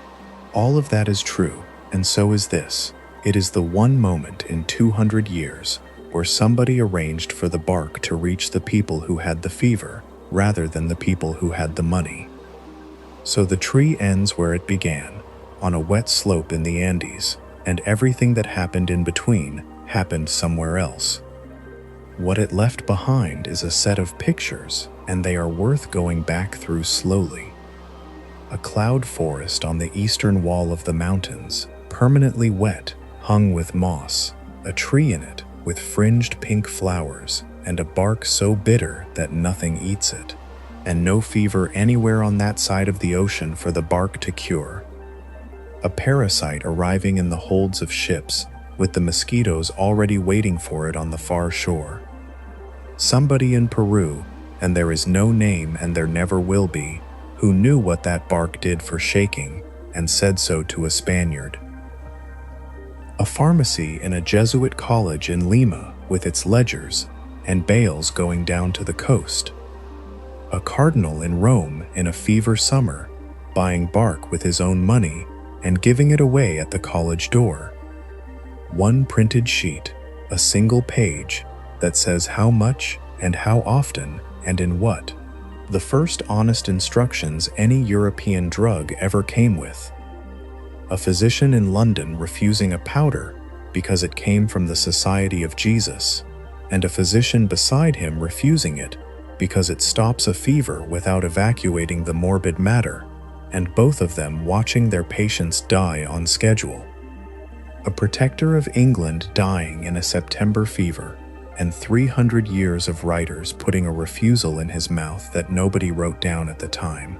All of that is true, and so is this. It is the one moment in 200 years where somebody arranged for the bark to reach the people who had the fever, rather than the people who had the money. So the tree ends where it began, on a wet slope in the Andes, and everything that happened in between happened somewhere else. What it left behind is a set of pictures, and they are worth going back through slowly. A cloud forest on the eastern wall of the mountains, permanently wet, hung with moss, a tree in it with fringed pink flowers, and a bark so bitter that nothing eats it, and no fever anywhere on that side of the ocean for the bark to cure. A parasite arriving in the holds of ships, with the mosquitoes already waiting for it on the far shore. Somebody in Peru, and there is no name and there never will be, who knew what that bark did for shaking, and said so to a Spaniard. A pharmacy in a Jesuit college in Lima with its ledgers, and Bales going down to the coast. A cardinal in Rome in a fever summer, buying bark with his own money and giving it away at the college door. One printed sheet, a single page, that says how much and how often and in what. The first honest instructions any European drug ever came with. A physician in London refusing a powder because it came from the Society of Jesus, and a physician beside him refusing it because it stops a fever without evacuating the morbid matter, and both of them watching their patients die on schedule. A protector of England dying in a September fever, and 300 years of writers putting a refusal in his mouth that nobody wrote down at the time.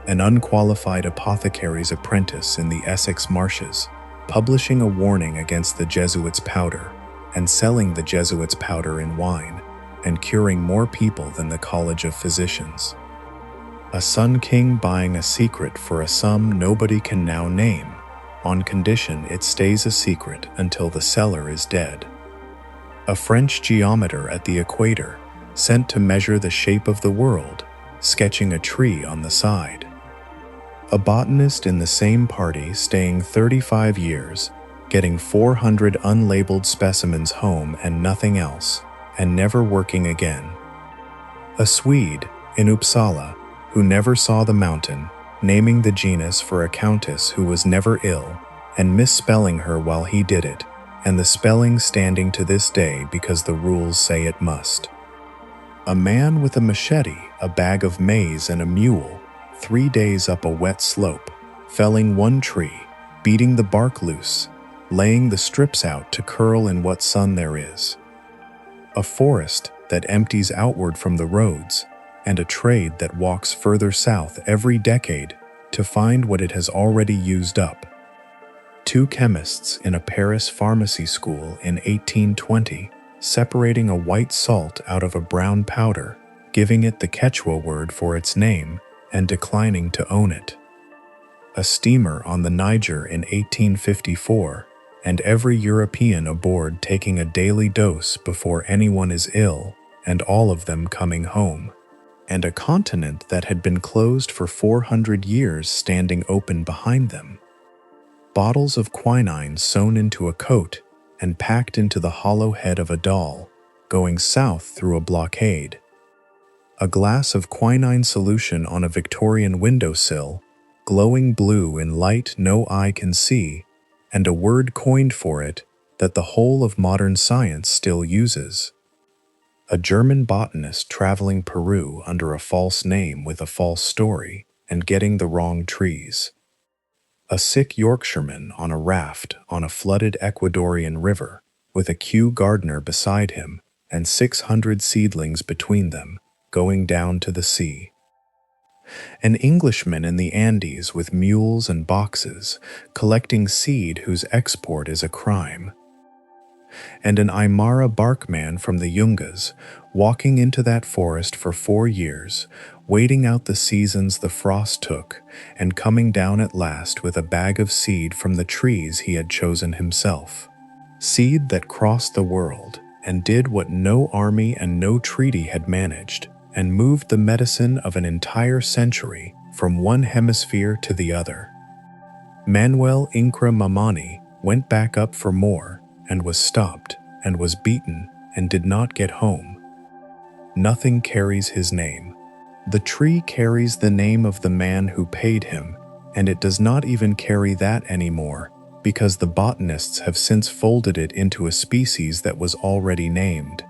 An unqualified apothecary's apprentice in the Essex Marshes, publishing a warning against the Jesuits' powder, and selling the Jesuits' powder in wine, and curing more people than the College of Physicians. A Sun King buying a secret for a sum nobody can now name, on condition it stays a secret until the seller is dead. A French geometer at the equator, sent to measure the shape of the world, sketching a tree on the side. A botanist in the same party staying 35 years, getting 400 unlabeled specimens home and nothing else, and never working again. A Swede in Uppsala who never saw the mountain, naming the genus for a countess who was never ill, and misspelling her while he did it, and the spelling standing to this day because the rules say it must. A man with a machete, a bag of maize, and a mule, 3 days up a wet slope, felling one tree, beating the bark loose, laying the strips out to curl in what sun there is. A forest that empties outward from the roads, and a trade that walks further south every decade to find what it has already used up. 2 chemists in a Paris pharmacy school in 1820, separating a white salt out of a brown powder, giving it the Quechua word for its name, and declining to own it. A steamer on the Niger in 1854, and every European aboard taking a daily dose before anyone is ill, and all of them coming home. And a continent that had been closed for 400 years standing open behind them. Bottles of quinine sewn into a coat and packed into the hollow head of a doll, going south through a blockade. A glass of quinine solution on a Victorian windowsill, glowing blue in light no eye can see, and a word coined for it that the whole of modern science still uses. A German botanist traveling Peru under a false name with a false story and getting the wrong trees. A sick Yorkshireman on a raft on a flooded Ecuadorian river with a Kew gardener beside him and 600 seedlings between them, going down to the sea. An Englishman in the Andes with mules and boxes, collecting seed whose export is a crime. And an Aymara barkman from the Yungas, walking into that forest for 4 years, waiting out the seasons the frost took, and coming down at last with a bag of seed from the trees he had chosen himself. Seed that crossed the world, and did what no army and no treaty had managed, and moved the medicine of an entire century from one hemisphere to the other. Manuel Incra Mamani went back up for more, and was stopped, and was beaten, and did not get home. Nothing carries his name. The tree carries the name of the man who paid him, and it does not even carry that anymore, because the botanists have since folded it into a species that was already named.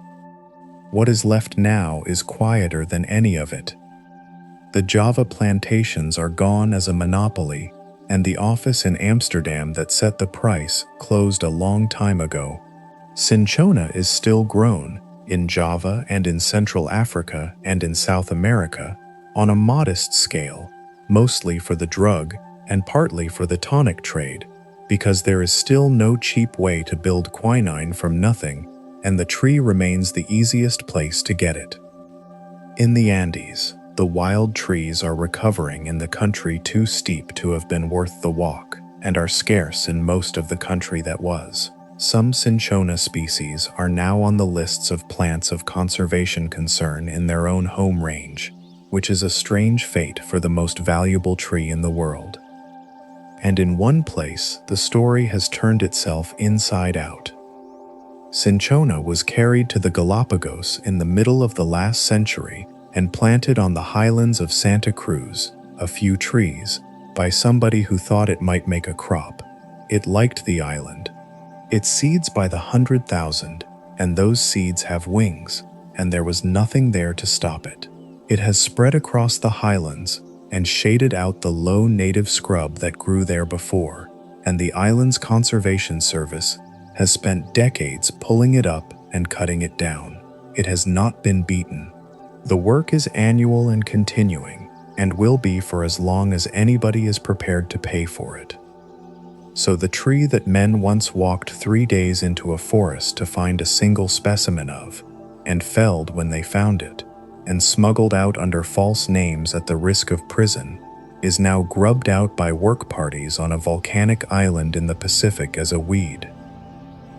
What is left now is quieter than any of it. The Java plantations are gone as a monopoly, and the office in Amsterdam that set the price closed a long time ago. Cinchona is still grown, in Java and in Central Africa and in South America, on a modest scale, mostly for the drug and partly for the tonic trade, because there is still no cheap way to build quinine from nothing, and the tree remains the easiest place to get it. In the Andes, the wild trees are recovering in the country too steep to have been worth the walk, and are scarce in most of the country that was. Some Cinchona species are now on the lists of plants of conservation concern in their own home range, which is a strange fate for the most valuable tree in the world. And in one place, the story has turned itself inside out. Cinchona was carried to the Galapagos in the middle of the last century and planted on the highlands of Santa Cruz, a few trees, by somebody who thought it might make a crop. It liked the island. It seeds by the 100,000, and those seeds have wings, and there was nothing there to stop it. It has spread across the highlands and shaded out the low native scrub that grew there before, and the island's conservation service has spent decades pulling it up and cutting it down. It has not been beaten. The work is annual and continuing, and will be for as long as anybody is prepared to pay for it. So the tree that men once walked 3 days into a forest to find a single specimen of, and felled when they found it, and smuggled out under false names at the risk of prison, is now grubbed out by work parties on a volcanic island in the Pacific as a weed.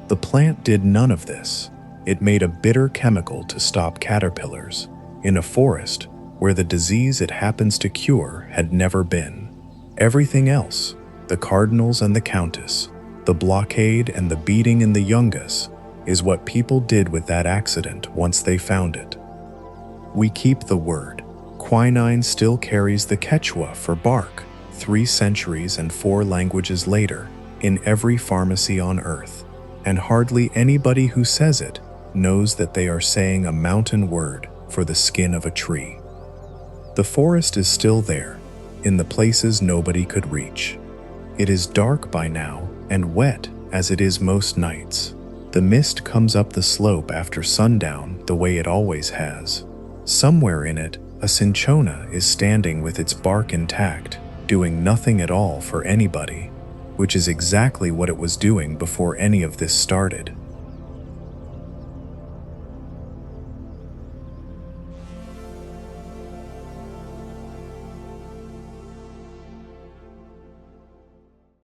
The plant did none of this. It made a bitter chemical to stop caterpillars, in a forest where the disease it happens to cure had never been. Everything else, the cardinals and the countess, the blockade and the beating in the Youngus, is what people did with that accident once they found it. We keep the word. Quinine still carries the Quechua for bark, 3 centuries and 4 languages later, in every pharmacy on earth, and hardly anybody who says it knows that they are saying a mountain word for the skin of a tree. The forest is still there, in the places nobody could reach. It is dark by now, and wet as it is most nights. The mist comes up the slope after sundown the way it always has. Somewhere in it, a cinchona is standing with its bark intact, doing nothing at all for anybody, which is exactly what it was doing before any of this started.